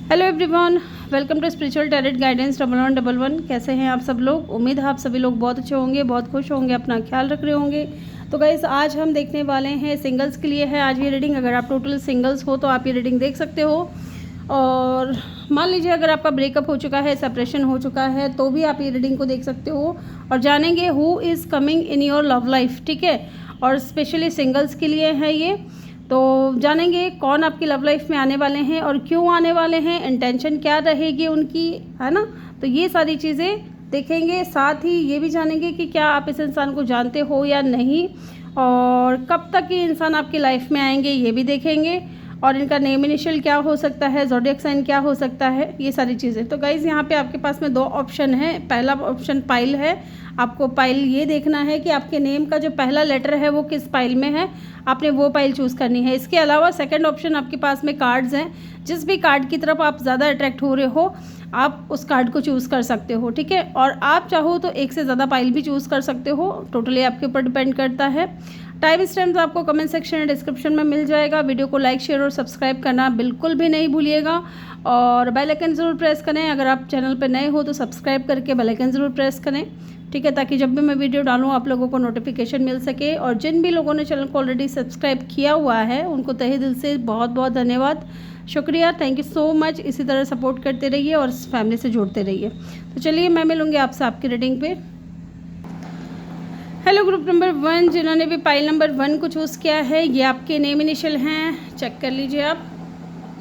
Hello everyone, welcome to spiritual tarot guidance 1111। कैसे हैं आप सब लोग? उम्मीद है आप सभी लोग बहुत अच्छे होंगे, बहुत खुश होंगे, अपना ख्याल रख रहे होंगे। तो गाइस, आज हम देखने वाले हैं सिंगल्स के लिए है आज ये रीडिंग। अगर आप टोटल सिंगल्स हो तो आप ये रीडिंग देख सकते हो। और मान लीजिए अगर आपका ब्रेकअप हो चुका है, सेपरेशन हो चुका है, तो भी आप ये रीडिंग को देख सकते हो और जानेंगे who is coming in your love life. ठीक है, और स्पेशली सिंगल्स के लिए है ये। तो जानेंगे कौन आपकी लव लाइफ में आने वाले हैं और क्यों आने वाले हैं, इंटेंशन क्या रहेगी उनकी, है ना। तो ये सारी चीज़ें देखेंगे, साथ ही ये भी जानेंगे कि क्या आप इस इंसान को जानते हो या नहीं, और कब तक ये इंसान आपकी लाइफ में आएंगे ये भी देखेंगे, और इनका नेम इनिशियल क्या हो सकता है, ज़ोडिएक साइन क्या हो सकता है, ये सारी चीज़ें। तो गाइज़, यहाँ पे आपके पास में दो ऑप्शन है। पहला ऑप्शन पाइल है। आपको पाइल ये देखना है कि आपके नेम का जो पहला लेटर है वो किस पाइल में है, आपने वो पाइल चूज़ करनी है। इसके अलावा सेकंड ऑप्शन आपके पास में कार्ड्स हैं। जिस भी कार्ड की तरफ आप ज़्यादा अट्रैक्ट हो रहे हो, आप उस कार्ड को चूज़ कर सकते हो। ठीक है, और आप चाहो तो एक से ज़्यादा पाइल भी चूज़ कर सकते हो, टोटली आपके ऊपर डिपेंड करता है। टाइम स्टैम्प आपको कमेंट सेक्शन या डिस्क्रिप्शन में मिल जाएगा। वीडियो को लाइक, शेयर और सब्सक्राइब करना बिल्कुल भी नहीं भूलिएगा, और बेल आइकन ज़रूर प्रेस करें। अगर आप चैनल पर नए हो तो सब्सक्राइब करके बेल आइकन ज़रूर प्रेस करें। ठीक है, ताकि जब भी मैं वीडियो डालूँ आप लोगों को नोटिफिकेशन मिल सके। और जिन भी लोगों ने चैनल को ऑलरेडी सब्सक्राइब किया हुआ है उनको तहे दिल से बहुत बहुत धन्यवाद, शुक्रिया, थैंक यू सो मच। इसी तरह सपोर्ट करते रहिए और फैमिली से जुड़ते रहिए। तो चलिए, मैं मिलूँगी आपसे आपकी रीडिंग पे। हेलो ग्रुप नंबर 1, जिन्होंने भी पाइल नंबर 1 को चूज़ किया है, ये आपके नेम इनिशियल हैं, चेक कर लीजिए आप,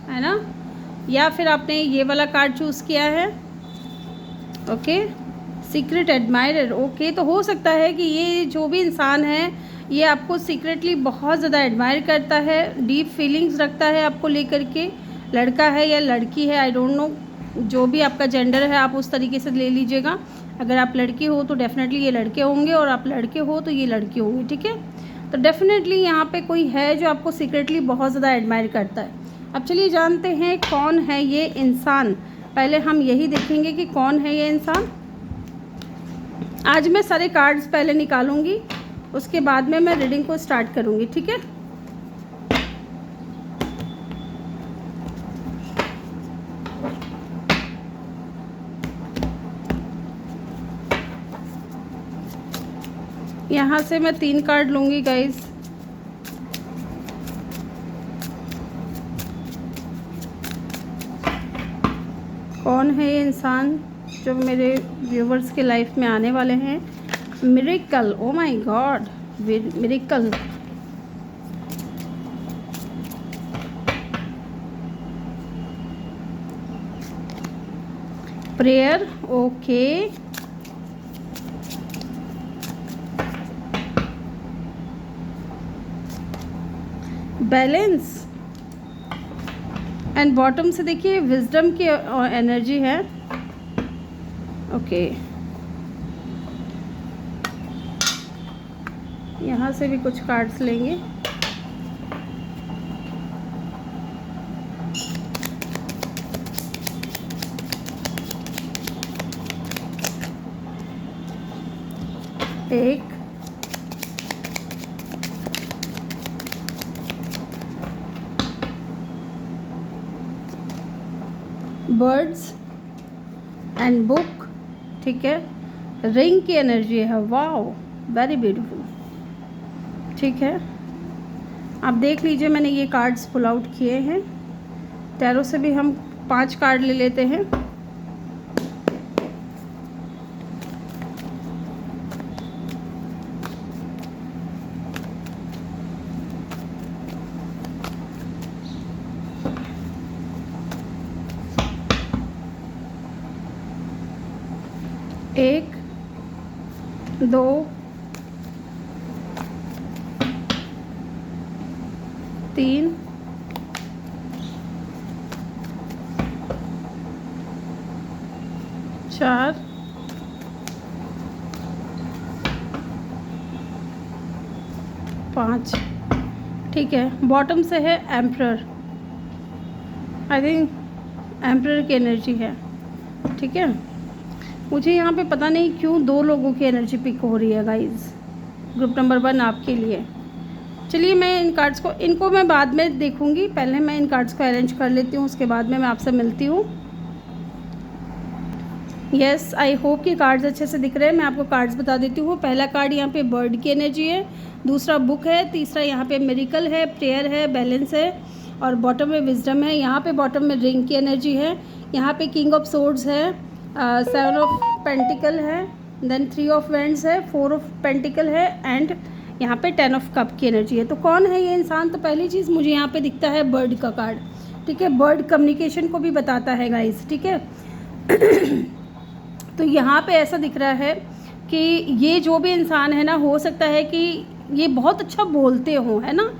है ना। या फिर आपने ये वाला कार्ड चूज़ किया है, ओके, सीक्रेट एडमायरर। ओके, तो हो सकता है कि ये जो भी इंसान है ये आपको सीक्रेटली बहुत ज़्यादा एडमायर करता है, डीप फीलिंग्स रखता है आपको लेकर के। लड़का है या लड़की है, आई डोंट नो, जो भी आपका जेंडर है आप उस तरीके से ले लीजिएगा। अगर आप लड़की हो तो डेफिनेटली ये लड़के होंगे, और आप लड़के हो तो ये लड़की होंगी। ठीक है, तो डेफिनेटली यहाँ पे कोई है जो आपको सीक्रेटली बहुत ज़्यादा एडमायर करता है। अब चलिए जानते हैं कौन है ये इंसान। पहले हम यही देखेंगे कि कौन है ये इंसान। आज मैं सारे कार्ड्स पहले निकालूंगी, उसके बाद में मैं रीडिंग को स्टार्ट करूंगी। ठीक है, यहाँ से मैं 3 कार्ड लूंगी गाइस। कौन है ये इंसान जो मेरे व्यूवर्स के लाइफ में आने वाले हैं? Miracle, O my God, miracle. Prayer, okay. Balance, and bottom से देखिए विजडम की एनर्जी है, ओके। यहाँ से भी कुछ कार्ड्स लेंगे। एक, बर्ड्स एंड बुक, ठीक है। रिंग की एनर्जी है, वाओ, वेरी ब्यूटीफुल। ठीक है, आप देख लीजिए, मैंने ये कार्ड्स पुल आउट किए हैं। टैरो से भी हम 5 कार्ड ले लेते हैं। एक, 2, 3, 4, 5। ठीक है, बॉटम से है एम्परर, आई थिंक एम्परर की एनर्जी है। ठीक है, मुझे यहाँ पे पता नहीं क्यों 2 लोगों की एनर्जी पिक हो रही है गाइज। ग्रुप नंबर 1 आपके लिए, चलिए मैं इन कार्ड्स को इनको मैं बाद में देखूंगी, पहले मैं इन कार्ड्स को अरेंज कर लेती हूँ, उसके बाद में मैं आपसे मिलती हूँ। यस, आई होप कि कार्ड्स अच्छे से दिख रहे हैं। मैं आपको कार्ड्स बता देती हूँ। पहला कार्ड यहाँ पे बर्ड की एनर्जी है, दूसरा बुक है, तीसरा यहाँ पे मिरेकल है, प्रेयर है, बैलेंस है और बॉटम में विजडम है। यहाँ पे बॉटम में रिंग की एनर्जी है, यहाँ पे किंग ऑफ सोर्ड्स है, 7 ऑफ पेंटिकल है, देन 3 ऑफ वैंड्स है, 4 ऑफ पेंटिकल है एंड यहाँ पे 10 ऑफ कप की एनर्जी है। तो कौन है ये इंसान? तो पहली चीज़ मुझे यहाँ पे दिखता है बर्ड का कार्ड, ठीक है। बर्ड कम्युनिकेशन को भी बताता है गाइस, ठीक है। तो यहाँ पे ऐसा दिख रहा है कि ये जो भी इंसान है ना, हो सकता है कि ये बहुत अच्छा बोलते हों, है ना,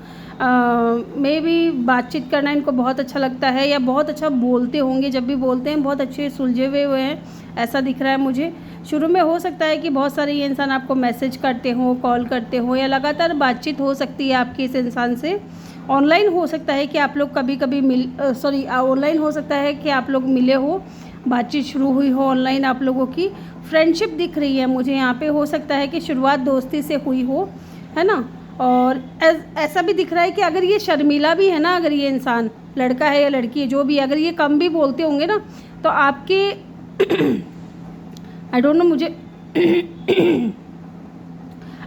मे भी बातचीत करना इनको बहुत अच्छा लगता है या बहुत अच्छा बोलते होंगे। जब भी बोलते हैं बहुत अच्छे सुलझे हुए हैं, ऐसा दिख रहा है मुझे। शुरू में हो सकता है कि बहुत सारे ये इंसान आपको मैसेज करते हो, कॉल करते हो या लगातार बातचीत हो सकती है आपकी इस इंसान से। ऑनलाइन हो सकता है कि आप लोग कभी कभी ऑनलाइन हो सकता है कि आप लोग मिले हो, बातचीत शुरू हुई हो ऑनलाइन आप लोगों की। फ्रेंडशिप दिख रही है मुझे यहाँ पे, हो सकता है कि शुरुआत दोस्ती से हुई हो, है ना। और ऐसा भी दिख रहा है कि अगर ये शर्मीला भी है ना, अगर ये इंसान लड़का है या लड़की है जो भी, अगर ये कम भी बोलते होंगे ना, तो आपके आई डोंट नो मुझे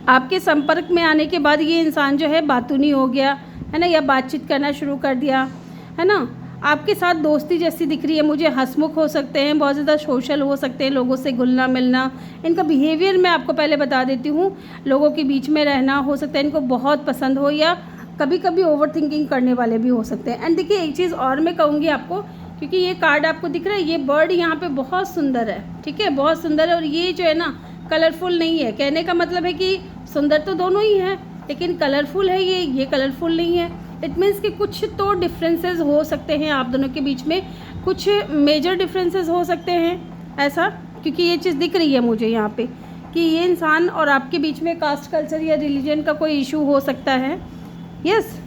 आपके संपर्क में आने के बाद ये इंसान जो है बातूनी हो गया है ना, या बातचीत करना शुरू कर दिया, है ना। आपके साथ दोस्ती जैसी दिख रही है मुझे। हंसमुख हो सकते हैं, बहुत ज़्यादा सोशल हो सकते हैं, लोगों से घुलना मिलना। इनका बिहेवियर मैं आपको पहले बता देती हूँ, लोगों के बीच में रहना हो सकता है इनको बहुत पसंद हो, या कभी कभी ओवर थिंकिंग करने वाले भी हो सकते हैं। एंड देखिए एक चीज़ और मैं कहूँगी आपको, क्योंकि ये कार्ड आपको दिख रहा है, ये बर्ड यहाँ पे बहुत सुंदर है, ठीक है, बहुत सुंदर है। और ये जो है ना कलरफुल नहीं है, कहने का मतलब है कि सुंदर तो दोनों ही हैं, लेकिन कलरफुल है ये कलरफुल नहीं है। इट मीन्स कि कुछ तो डिफरेंसेस हो सकते हैं आप दोनों के बीच में, कुछ मेजर डिफरेंसेस हो सकते हैं ऐसा, क्योंकि ये चीज़ दिख रही है मुझे यहाँ पे कि ये इंसान और आपके बीच में कास्ट कल्चर या रिलीजन का कोई इशू हो सकता है। यस,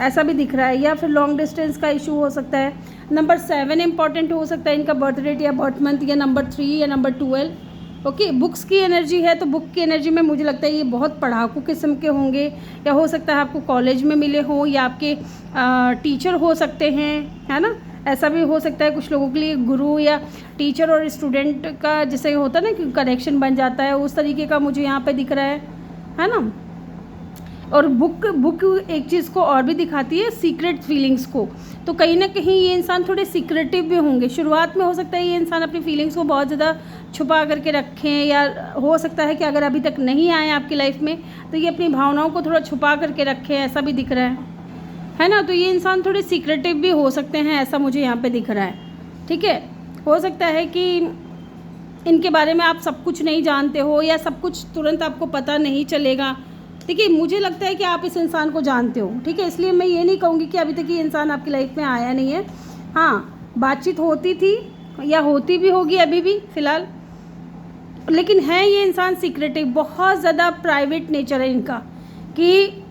ऐसा भी दिख रहा है, या फिर लॉन्ग डिस्टेंस का इशू हो सकता है। नंबर 7 इंपॉर्टेंट हो सकता है, इनका बर्थ डेट या बर्थ मंथ, या नंबर 3 या नंबर 12। ओके, बुक्स की एनर्जी है, तो बुक की एनर्जी में मुझे लगता है ये बहुत पढ़ाकू किस्म के होंगे, या हो सकता है आपको कॉलेज में मिले हों, या आपके टीचर हो सकते हैं, है ना। ऐसा भी हो सकता है कुछ लोगों के लिए गुरु या टीचर और स्टूडेंट का जैसे होता है ना कि कनेक्शन बन जाता है, उस तरीके का मुझे यहाँ पे दिख रहा है ना। और बुक एक चीज़ को और भी दिखाती है, सीक्रेट फीलिंग्स को। तो कहीं ना कहीं ये इंसान थोड़े सीक्रेटिव भी होंगे। शुरुआत में हो सकता है ये इंसान अपनी फीलिंग्स को बहुत ज़्यादा छुपा करके रखें, या हो सकता है कि अगर अभी तक नहीं आए आपकी लाइफ में तो ये अपनी भावनाओं को थोड़ा छुपा करके रखें, ऐसा भी दिख रहा है ना। तो ये इंसान थोड़े सीक्रेटिव भी हो सकते हैं, ऐसा मुझे यहाँ पे दिख रहा है, ठीक है। हो सकता है कि इनके बारे में आप सब कुछ नहीं जानते हो, या सब कुछ तुरंत आपको पता नहीं चलेगा। देखिए मुझे लगता है कि आप इस इंसान को जानते हो, ठीक है, इसलिए मैं ये नहीं कहूँगी कि अभी तक ये इंसान आपकी लाइफ में आया नहीं है। हाँ, बातचीत होती थी या होती भी होगी अभी भी फ़िलहाल, लेकिन है ये इंसान सीक्रेटिव, बहुत ज़्यादा प्राइवेट नेचर है इनका, कि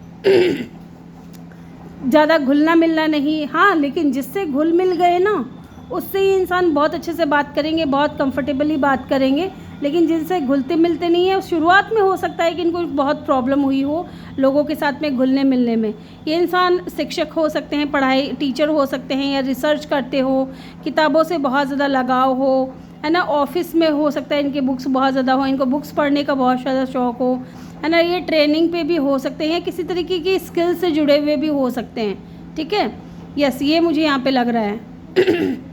ज़्यादा घुलना मिलना नहीं। हाँ, लेकिन जिससे घुल मिल गए ना, उससे ये इंसान बहुत अच्छे से बात करेंगे, बहुत कंफर्टेबली बात करेंगे। लेकिन जिनसे घुलते मिलते नहीं है, शुरुआत में हो सकता है कि इनको बहुत प्रॉब्लम हुई हो लोगों के साथ में घुलने मिलने में। ये इंसान शिक्षक हो सकते हैं, पढ़ाई टीचर हो सकते हैं, या रिसर्च करते हो, किताबों से बहुत ज़्यादा लगाव हो, है ना। ऑफिस में हो सकता है इनके बुक्स बहुत ज़्यादा हो, इनको बुक्स पढ़ने का बहुत ज़्यादा शौक़ हो, है ना। ये ट्रेनिंग पे भी हो सकते हैं, किसी तरीके की स्किल से जुड़े हुए भी हो सकते हैं, ठीक है। यस, ये मुझे यहाँ पे लग रहा है।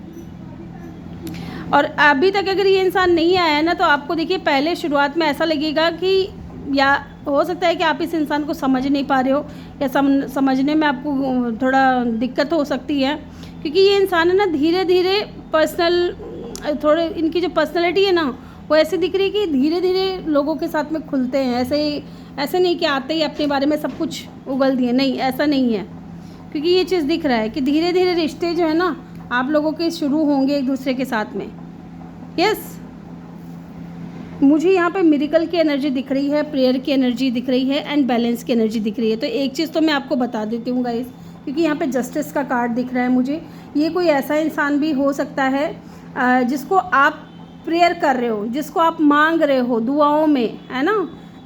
और अभी तक अगर ये इंसान नहीं आया है ना, तो आपको देखिए पहले शुरुआत में ऐसा लगेगा कि, या हो सकता है कि आप इस इंसान को समझ नहीं पा रहे हो, या समझने में आपको थोड़ा दिक्कत हो सकती है, क्योंकि ये इंसान है ना धीरे धीरे थोड़े इनकी जो पर्सनैलिटी है ना, वो ऐसे दिख रही है कि धीरे धीरे लोगों के साथ में खुलते हैं। ऐसे नहीं कि आते ही अपने बारे में सब कुछ उगल दिए, नहीं, ऐसा नहीं है। क्योंकि ये चीज़ दिख रहा है कि धीरे धीरे रिश्ते जो है ना आप लोगों के शुरू होंगे एक दूसरे के साथ में। यस, मुझे यहाँ पे मिरेकल की एनर्जी दिख रही है, प्रेयर की एनर्जी दिख रही है, एंड बैलेंस की एनर्जी दिख रही है। तो एक चीज़ तो मैं आपको बता देती हूँ गाइस, क्योंकि यहाँ पे जस्टिस का कार्ड दिख रहा है मुझे। ये कोई ऐसा इंसान भी हो सकता है जिसको आप प्रेयर कर रहे हो, जिसको आप मांग रहे हो दुआओं में, है ना,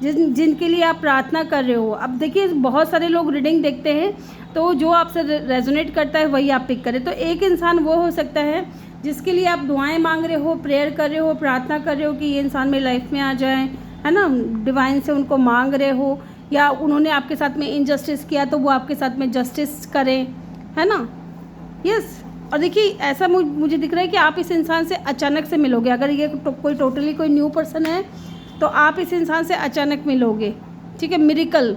जिनके लिए आप प्रार्थना कर रहे हो। अब देखिए बहुत सारे लोग रीडिंग देखते हैं, तो जो आपसे रेजोनेट करता है वही आप पिक करें। तो एक इंसान वो हो सकता है जिसके लिए आप दुआएं मांग रहे हो, प्रेयर कर रहे हो, प्रार्थना कर रहे हो कि ये इंसान मेरी लाइफ में आ जाए, है ना, डिवाइन से उनको मांग रहे हो, या उन्होंने आपके साथ में इनजस्टिस किया तो वो आपके साथ में जस्टिस करें, है ना। यस। और देखिए ऐसा मुझे दिख रहा है कि आप इस इंसान से अचानक से मिलोगे। अगर ये कोई टोटली कोई न्यू पर्सन है तो आप इस इंसान से अचानक मिलोगे, ठीक है। मिरेकल,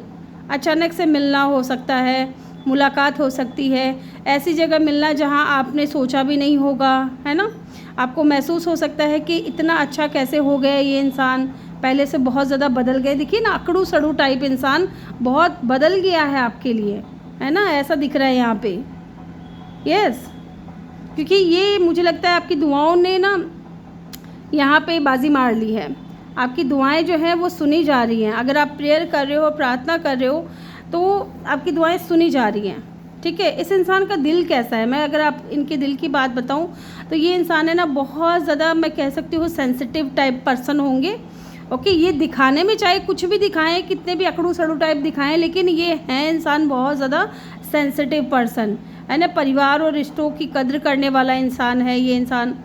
अचानक से मिलना हो सकता है, मुलाकात हो सकती है, ऐसी जगह मिलना जहां आपने सोचा भी नहीं होगा, है ना। आपको महसूस हो सकता है कि इतना अच्छा कैसे हो गया ये इंसान, पहले से बहुत ज़्यादा बदल गए। देखिए ना, अकड़ू सड़ू टाइप इंसान बहुत बदल गया है आपके लिए, है ना, ऐसा दिख रहा है यहाँ पे। यस, क्योंकि ये मुझे लगता है आपकी दुआओं ने ना यहाँ पे बाजी मार ली है। आपकी दुआएं जो हैं वो सुनी जा रही हैं। अगर आप प्रेयर कर रहे हो, प्रार्थना कर रहे हो, तो आपकी दुआएं सुनी जा रही हैं, ठीक है। इस इंसान का दिल कैसा है, मैं अगर आप इनके दिल की बात बताऊं तो ये इंसान है ना बहुत ज़्यादा, मैं कह सकती हूँ सेंसिटिव टाइप पर्सन होंगे। ओके, ये दिखाने में चाहे कुछ भी दिखाएं, कितने भी अकड़ू सड़ू टाइप दिखाएं, लेकिन ये है इंसान बहुत ज़्यादा सेंसिटिव पर्सन, है ना। परिवार और रिश्तों की कद्र करने वाला इंसान है ये इंसान,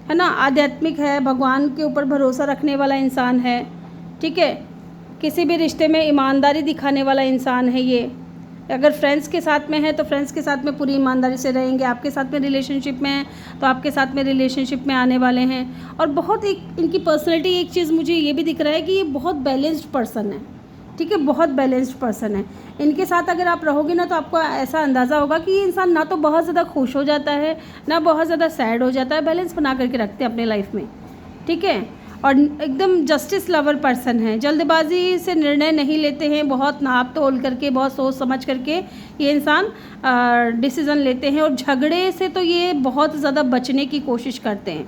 है ना। आध्यात्मिक है, भगवान के ऊपर भरोसा रखने वाला इंसान है, ठीक है। किसी भी रिश्ते में ईमानदारी दिखाने वाला इंसान है ये। अगर फ्रेंड्स के साथ में है तो फ्रेंड्स के साथ में पूरी ईमानदारी से रहेंगे, आपके साथ में रिलेशनशिप में है तो आपके साथ में रिलेशनशिप में आने वाले हैं। और बहुत एक इनकी पर्सनैलिटी, एक चीज़ मुझे ये भी दिख रहा है कि ये बहुत बैलेंस्ड पर्सन है, ठीक है, बहुत बैलेंस्ड पर्सन है। इनके साथ अगर आप रहोगे ना तो आपको ऐसा अंदाज़ा होगा कि ये इंसान ना तो बहुत ज़्यादा खुश हो जाता है, ना बहुत ज़्यादा सैड हो जाता है, बैलेंस बना करके रखते हैं अपने लाइफ में, ठीक है। और एकदम जस्टिस लवर पर्सन है, जल्दबाजी से निर्णय नहीं लेते हैं, बहुत नाप तोल करके, बहुत सोच समझ करके ये इंसान डिसीज़न लेते हैं। और झगड़े से तो ये बहुत ज़्यादा बचने की कोशिश करते हैं,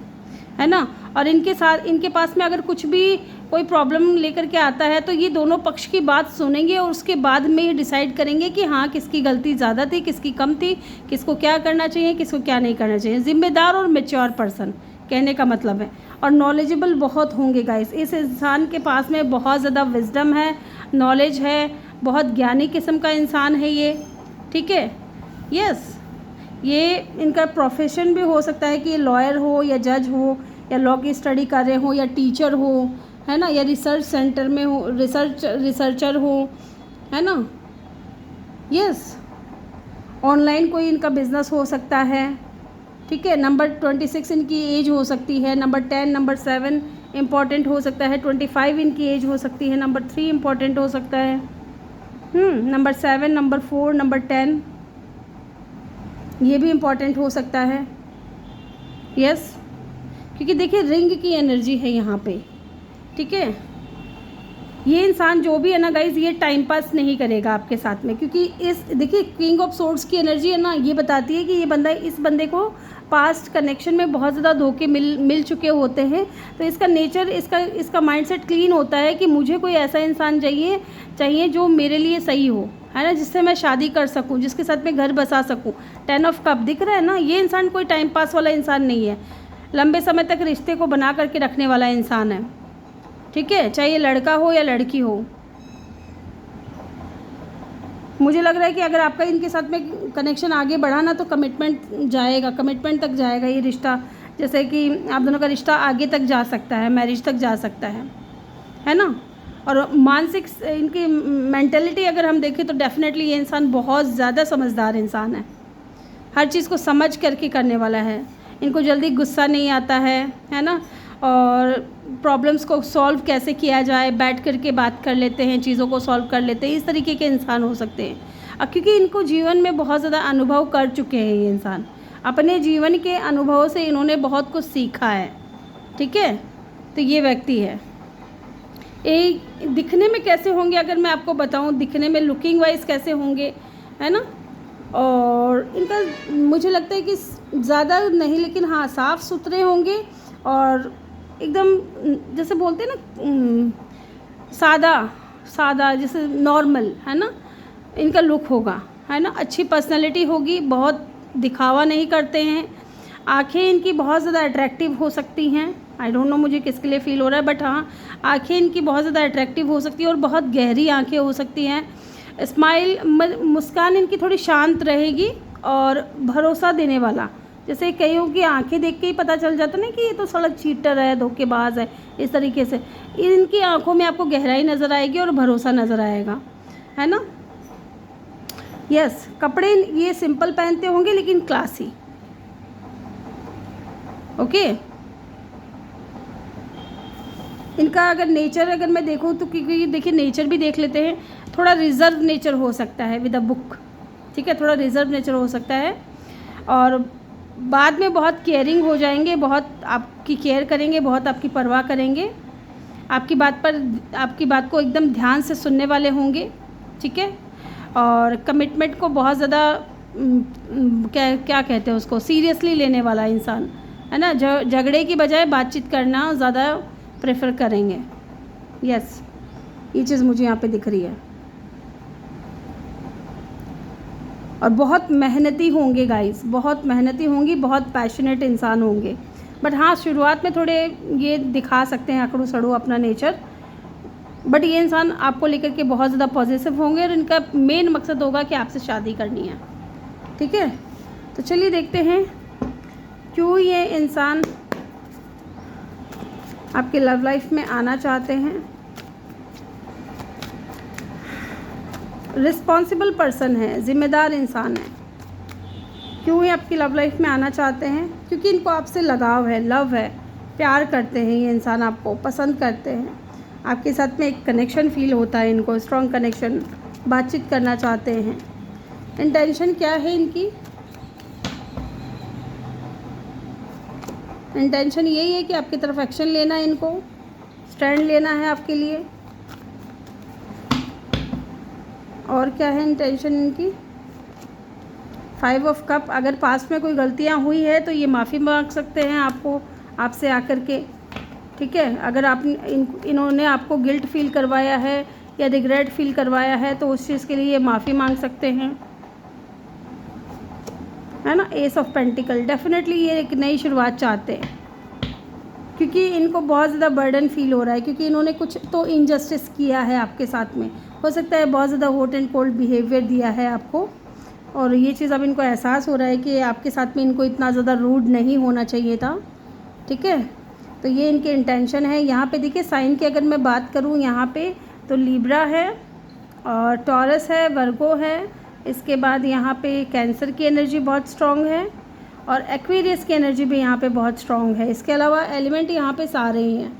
है ना। और इनके पास में अगर कुछ भी कोई प्रॉब्लम लेकर के आता है तो ये दोनों पक्ष की बात सुनेंगे और उसके बाद में ये डिसाइड करेंगे कि हाँ किसकी गलती ज़्यादा थी, किसकी कम थी, किसको क्या करना चाहिए, किसको क्या नहीं करना चाहिए। जिम्मेदार और मैच्योर पर्सन कहने का मतलब है। और नॉलेजेबल बहुत होंगे गाइस, इस इंसान के पास में बहुत ज़्यादा विजडम है, नॉलेज है, बहुत ज्ञानी किस्म का इंसान है ये, ठीक है। यस, ये इनका प्रोफेशन भी हो सकता है कि ये लॉयर हो या जज हो या लॉ की स्टडी कर रहे हो या टीचर हो, है ना, या रिसर्च सेंटर में हो, रिसर्चर हो, है ना। यस, ऑनलाइन कोई इनका बिजनेस हो सकता है, ठीक है। नंबर 26 इनकी एज हो सकती है, नंबर 10, नंबर 7 इम्पॉर्टेंट हो सकता है, 25 इनकी एज हो सकती है, नंबर 3 इम्पॉर्टेंट हो सकता है, नंबर 7, नंबर 4, नंबर 10 ये भी इम्पॉर्टेंट हो सकता है। यस, क्योंकि देखिए रिंग की एनर्जी है यहाँ पे, ठीक है। ये इंसान जो भी है ना गाइज, ये टाइम पास नहीं करेगा आपके साथ में, क्योंकि इस देखिए किंग ऑफ सोर्ड्स की एनर्जी है ना, ये बताती है कि ये बंदा, इस बंदे को पास्ट कनेक्शन में बहुत ज़्यादा धोखे मिल चुके होते हैं। तो इसका नेचर, इसका माइंडसेट क्लीन होता है कि मुझे कोई ऐसा इंसान चाहिए जो मेरे लिए सही हो, है ना, जिससे मैं शादी कर सकूं, जिसके साथ मैं घर बसा सकूं। 10 ऑफ कप दिख रहा है ना, ये इंसान कोई टाइम पास वाला इंसान नहीं है, लंबे समय तक रिश्ते को बना करके रखने वाला इंसान है, ठीक है, चाहे ये लड़का हो या लड़की हो। मुझे लग रहा है कि अगर आपका इनके साथ में कनेक्शन आगे बढ़ा ना तो कमिटमेंट तक जाएगा ये रिश्ता, जैसे कि आप दोनों का रिश्ता आगे तक जा सकता है, मैरिज तक जा सकता है ना। और मानसिक इनकी मेंटेलिटी अगर हम देखें तो डेफिनेटली ये इंसान बहुत ज़्यादा समझदार इंसान है, हर चीज़ को समझ करके करने वाला है। इनको जल्दी गुस्सा नहीं आता है ना। और प्रॉब्लम्स को सॉल्व कैसे किया जाए, बैठ करके बात कर लेते हैं, चीज़ों को सॉल्व कर लेते हैं, इस तरीके के इंसान हो सकते हैं। क्योंकि इनको जीवन में बहुत ज़्यादा अनुभव कर चुके हैं ये इंसान, अपने जीवन के अनुभवों से इन्होंने बहुत कुछ सीखा है, ठीक है। तो ये व्यक्ति है। दिखने में कैसे होंगे अगर मैं आपको बताऊं, दिखने में लुकिंग वाइज कैसे होंगे, है ना। और इनका मुझे लगता है कि ज़्यादा नहीं, लेकिन हाँ साफ़ सुथरे होंगे और एकदम जैसे बोलते हैं ना सादा जैसे नॉर्मल, है ना, इनका लुक होगा, है ना। अच्छी पर्सनालिटी होगी, बहुत दिखावा नहीं करते हैं। आँखें इनकी बहुत ज़्यादा अट्रैक्टिव हो सकती हैं, आई डोंट नो मुझे किसके लिए फ़ील हो रहा है, बट हाँ आँखें इनकी बहुत ज़्यादा अट्रैक्टिव हो सकती है और बहुत गहरी आँखें हो सकती हैं। स्माइल मुस्कान इनकी थोड़ी शांत रहेगी और भरोसा देने वाला, जैसे कईयों की आंखें देख के ही पता चल जाता ना कि ये तो सड़क चीटर है, धोखेबाज है, इस तरीके से इनकी आंखों में आपको गहराई नज़र आएगी और भरोसा नज़र आएगा, है ना। यस, कपड़े ये सिंपल पहनते होंगे लेकिन क्लासी। ओके, इनका अगर नेचर अगर मैं देखूँ तो क्योंकि देखिए नेचर भी देख लेते हैं, थोड़ा रिज़र्व नेचर हो सकता है विद अ बुक, ठीक है, थोड़ा रिज़र्व नेचर हो सकता है और बाद में बहुत केयरिंग हो जाएंगे, बहुत आपकी केयर करेंगे, बहुत आपकी परवाह करेंगे, आपकी बात को एकदम ध्यान से सुनने वाले होंगे, ठीक है। और कमिटमेंट को बहुत ज़्यादा क्या कहते हैं उसको, सीरियसली लेने वाला इंसान, है ना। झगड़े की बजाय बातचीत करना ज़्यादा प्रेफर करेंगे। यस, ये चीज़ मुझे यहाँ पे दिख रही है। और बहुत मेहनती होंगे गाइस, बहुत मेहनती होंगी, बहुत पैशनेट इंसान होंगे। बट हाँ, शुरुआत में थोड़े ये दिखा सकते हैं अकड़ू सड़ू अपना नेचर, बट ये इंसान आपको लेकर के बहुत ज़्यादा पॉजिटिव होंगे और इनका मेन मकसद होगा कि आपसे शादी करनी है, ठीक है। तो चलिए देखते हैं क्यों ये इंसान आपके लव लाइफ में आना चाहते हैं। रिस्पॉन्सिबल पर्सन है, ज़िम्मेदार इंसान है। क्यों ये आपकी लव लाइफ में आना चाहते हैं? क्योंकि इनको आपसे लगाव है, लव है, प्यार करते हैं, ये इंसान आपको पसंद करते हैं, आपके साथ में एक कनेक्शन फील होता है इनको, स्ट्रॉन्ग कनेक्शन, बातचीत करना चाहते हैं। इंटेंशन क्या है इनकी? इंटेंशन यही है कि आपकी तरफ एक्शन लेना है, इनको स्टैंड लेना है आपके लिए। और क्या है इंटेंशन इनकी? 5 ऑफ कप। अगर पास्ट में कोई गलतियां हुई है तो ये माफ़ी मांग सकते हैं आपसे आकर के, ठीक है। अगर इन्होंने आपको गिल्ट फील करवाया है या रिग्रेट फील करवाया है तो उस चीज़ के लिए ये माफ़ी मांग सकते हैं, है ना। एस ऑफ पेंटिकल, डेफिनेटली ये एक नई शुरुआत चाहते हैं क्योंकि इनको बहुत ज़्यादा बर्डन फील हो रहा है, क्योंकि इन्होंने कुछ तो इनजस्टिस किया है आपके साथ में, हो सकता है बहुत ज़्यादा हॉट एंड कोल्ड बिहेवियर दिया है आपको, और ये चीज़ अब इनको एहसास हो रहा है कि आपके साथ में इनको इतना ज़्यादा रूड नहीं होना चाहिए था, ठीक है। तो ये इनके इंटेंशन है। यहाँ पे देखिए साइन की अगर मैं बात करूँ यहाँ पे तो लिब्रा है और टॉरस है, वर्गो है, इसके बाद यहाँ पे कैंसर की एनर्जी बहुत स्ट्रॉन्ग है और एक्वेरियस की एनर्जी भी यहाँ पे बहुत स्ट्रॉन्ग है। इसके अलावा एलिमेंट यहाँ पे सारे ही हैं,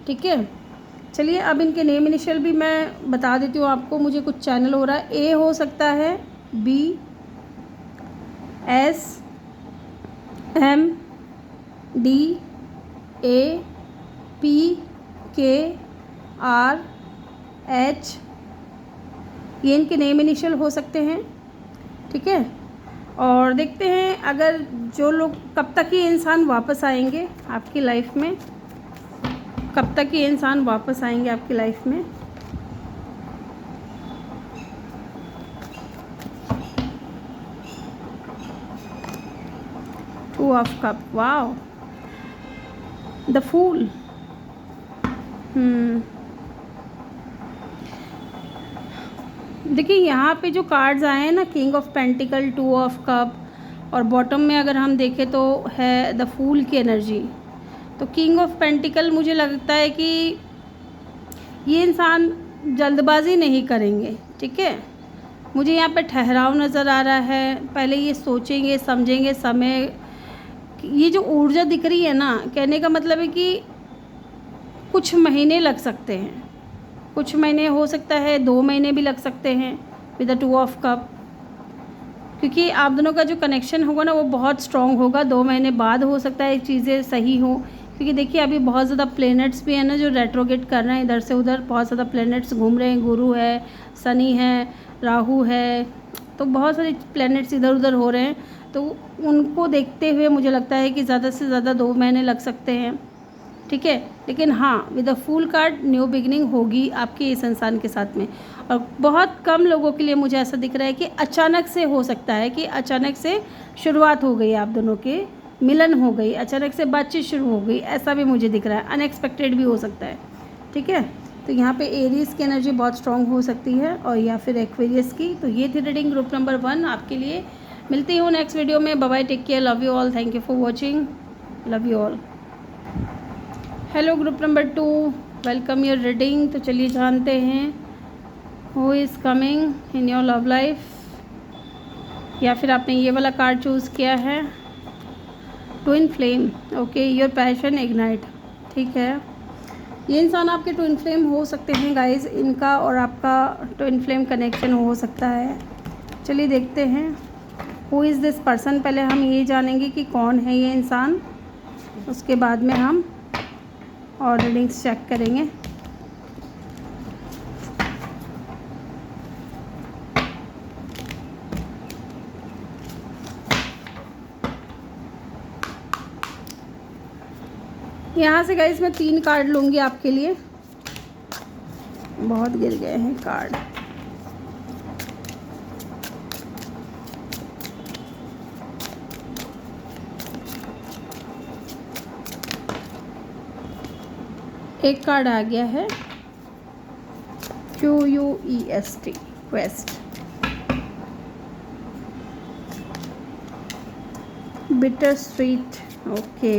ठीक है। चलिए अब इनके नेम इनिशियल भी मैं बता देती हूँ आपको। मुझे कुछ चैनल हो रहा है, ए हो सकता है, बी, एस, एम, डी, ए, पी, के, आर, एच, ये इनके नेम इनिशियल हो सकते हैं, ठीक है। और देखते हैं अगर जो लोग, कब तक ये इंसान वापस आएंगे आपकी लाइफ में, कब तक ये इंसान वापस आएंगे आपकी लाइफ में। Two of cup, wow, the fool. देखिए यहाँ पे जो कार्ड्स आए हैं ना, king of pentacle, 2 of cup और बॉटम में अगर हम देखें तो है द फूल की एनर्जी। तो किंग ऑफ पेंटिकल मुझे लगता है कि ये इंसान जल्दबाजी नहीं करेंगे, ठीक है। मुझे यहाँ पे ठहराव नज़र आ रहा है, पहले ये सोचेंगे समझेंगे, समय, ये जो ऊर्जा दिख रही है ना, कहने का मतलब है कि कुछ महीने लग सकते हैं, कुछ महीने हो सकता है 2 महीने भी लग सकते हैं विद द 2 ऑफ कप, क्योंकि आप दोनों का जो कनेक्शन होगा ना वो बहुत स्ट्रॉन्ग होगा। 2 महीने बाद हो सकता है चीज़ें सही हो, क्योंकि देखिए अभी बहुत ज़्यादा प्लैनेट्स भी हैं ना जो रेट्रोगेट कर रहे हैं इधर से उधर, बहुत ज़्यादा प्लैनेट्स घूम रहे हैं, गुरु है, शनि है, राहु है, तो बहुत सारे प्लैनेट्स इधर उधर हो रहे हैं। तो उनको देखते हुए मुझे लगता है कि ज़्यादा से ज़्यादा 2 महीने लग सकते हैं, ठीक है। लेकिन हाँ, with the fool card new beginning होगी आपके इस इंसान के साथ में। और बहुत कम लोगों के लिए मुझे ऐसा दिख रहा है कि अचानक से हो सकता है कि अचानक से शुरुआत हो गई, आप दोनों के मिलन हो गई, अचानक से बातचीत शुरू हो गई, ऐसा भी मुझे दिख रहा है। अनएक्सपेक्टेड भी हो सकता है, ठीक है। तो यहाँ पे एरीज की एनर्जी बहुत स्ट्रांग हो सकती है और या फिर एक्वेरियस की। तो ये थी रीडिंग ग्रुप नंबर 1 आपके लिए। मिलती हूँ नेक्स्ट वीडियो में। Bye bye, take care, love you all, thank you for watching, love you all. Hello group number 2, welcome your reading. तो चलिए जानते हैं who is coming in your love life, या फिर आपने ये वाला कार्ड चूज़ किया है, twin flame. Okay, your passion ignite. ठीक है, ये इंसान आपके ट्विन फ्लेम हो सकते हैं गाइस, इनका और आपका ट्विन फ्लेम कनेक्शन हो सकता है। चलिए देखते हैं हु इज़ दिस पर्सन। पहले हम ये जानेंगे कि कौन है ये इंसान, उसके बाद में हम और रीडिंग्स चेक करेंगे। यहाँ से गाइस मैं 3 कार्ड लूँगी आपके लिए। बहुत गिर गए हैं कार्ड। एक कार्ड आ गया है QUEST, quest. Bitter sweet, okay.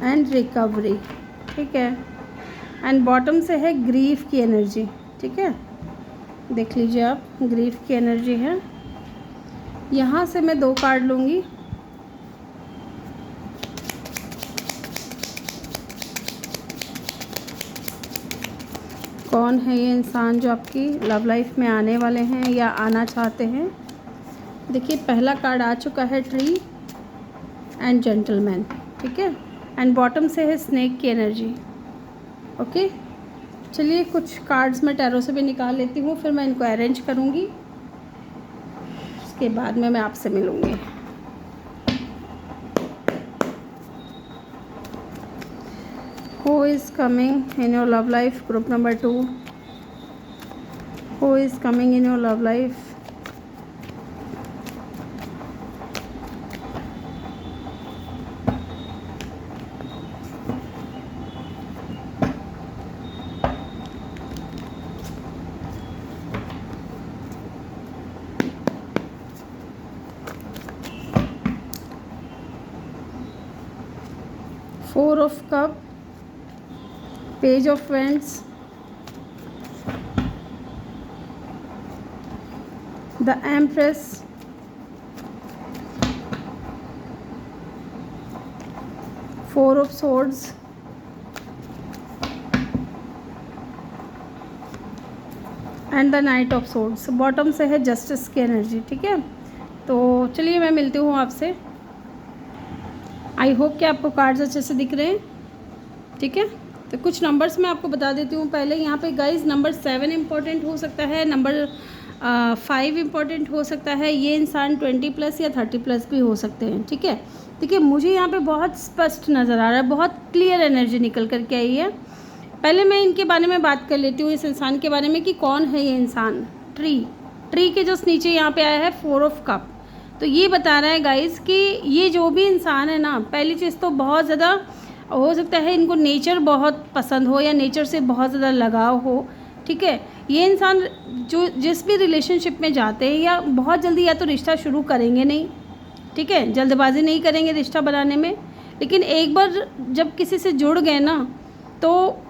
And recovery, ठीक है। एंड बॉटम से है ग्रीफ की एनर्जी, ठीक है। देख लीजिए आप, ग्रीफ की एनर्जी है। यहाँ से मैं 2 कार्ड लूँगी। कौन है ये इंसान जो आपकी लव लाइफ में आने वाले हैं या आना चाहते हैं। देखिए पहला कार्ड आ चुका है, ट्री एंड जेंटलमैन, ठीक है। एंड बॉटम से है स्नेक की एनर्जी, ओके। चलिए कुछ कार्ड्स मैं टैरो से भी निकाल लेती हूँ, फिर मैं इनको अरेंज करूँगी, उसके बाद में मैं आपसे मिलूँगी। Who is coming in your love life, group number 2? Who is coming in your love life? Four of Cups, Page of Wands, the Empress, Four of Swords, and the night of swords. Bottom से है justice की energy, ठीक है। तो चलिए मैं मिलती हूँ आपसे। आई होप कि आपको कार्ड्स अच्छे से दिख रहे हैं, ठीक है। तो कुछ नंबर्स मैं आपको बता देती हूँ पहले। यहाँ पे गाइस नंबर 7 इम्पॉर्टेंट हो सकता है, नंबर 5 इम्पॉर्टेंट हो सकता है। ये इंसान 20+ या 30+ भी हो सकते हैं, ठीक है। देखिए मुझे यहाँ पे बहुत स्पष्ट नज़र आ रहा है, बहुत क्लियर एनर्जी निकल कर के आई है। पहले मैं इनके बारे में बात कर लेती हूँ, इस इंसान के बारे में कि कौन है ये इंसान। ट्री के जस्ट नीचे यहाँ पे आया है 4 ऑफ कप। तो ये बता रहा है गाइस कि ये जो भी इंसान है ना, पहली चीज़ तो बहुत ज़्यादा हो सकता है इनको नेचर बहुत पसंद हो या नेचर से बहुत ज़्यादा लगाव हो, ठीक है। ये इंसान जो जिस भी रिलेशनशिप में जाते हैं या बहुत जल्दी या तो रिश्ता शुरू करेंगे नहीं, ठीक है, जल्दबाजी नहीं करेंगे रिश्ता बनाने में। लेकिन एक बार जब किसी से जुड़ गए ना, तो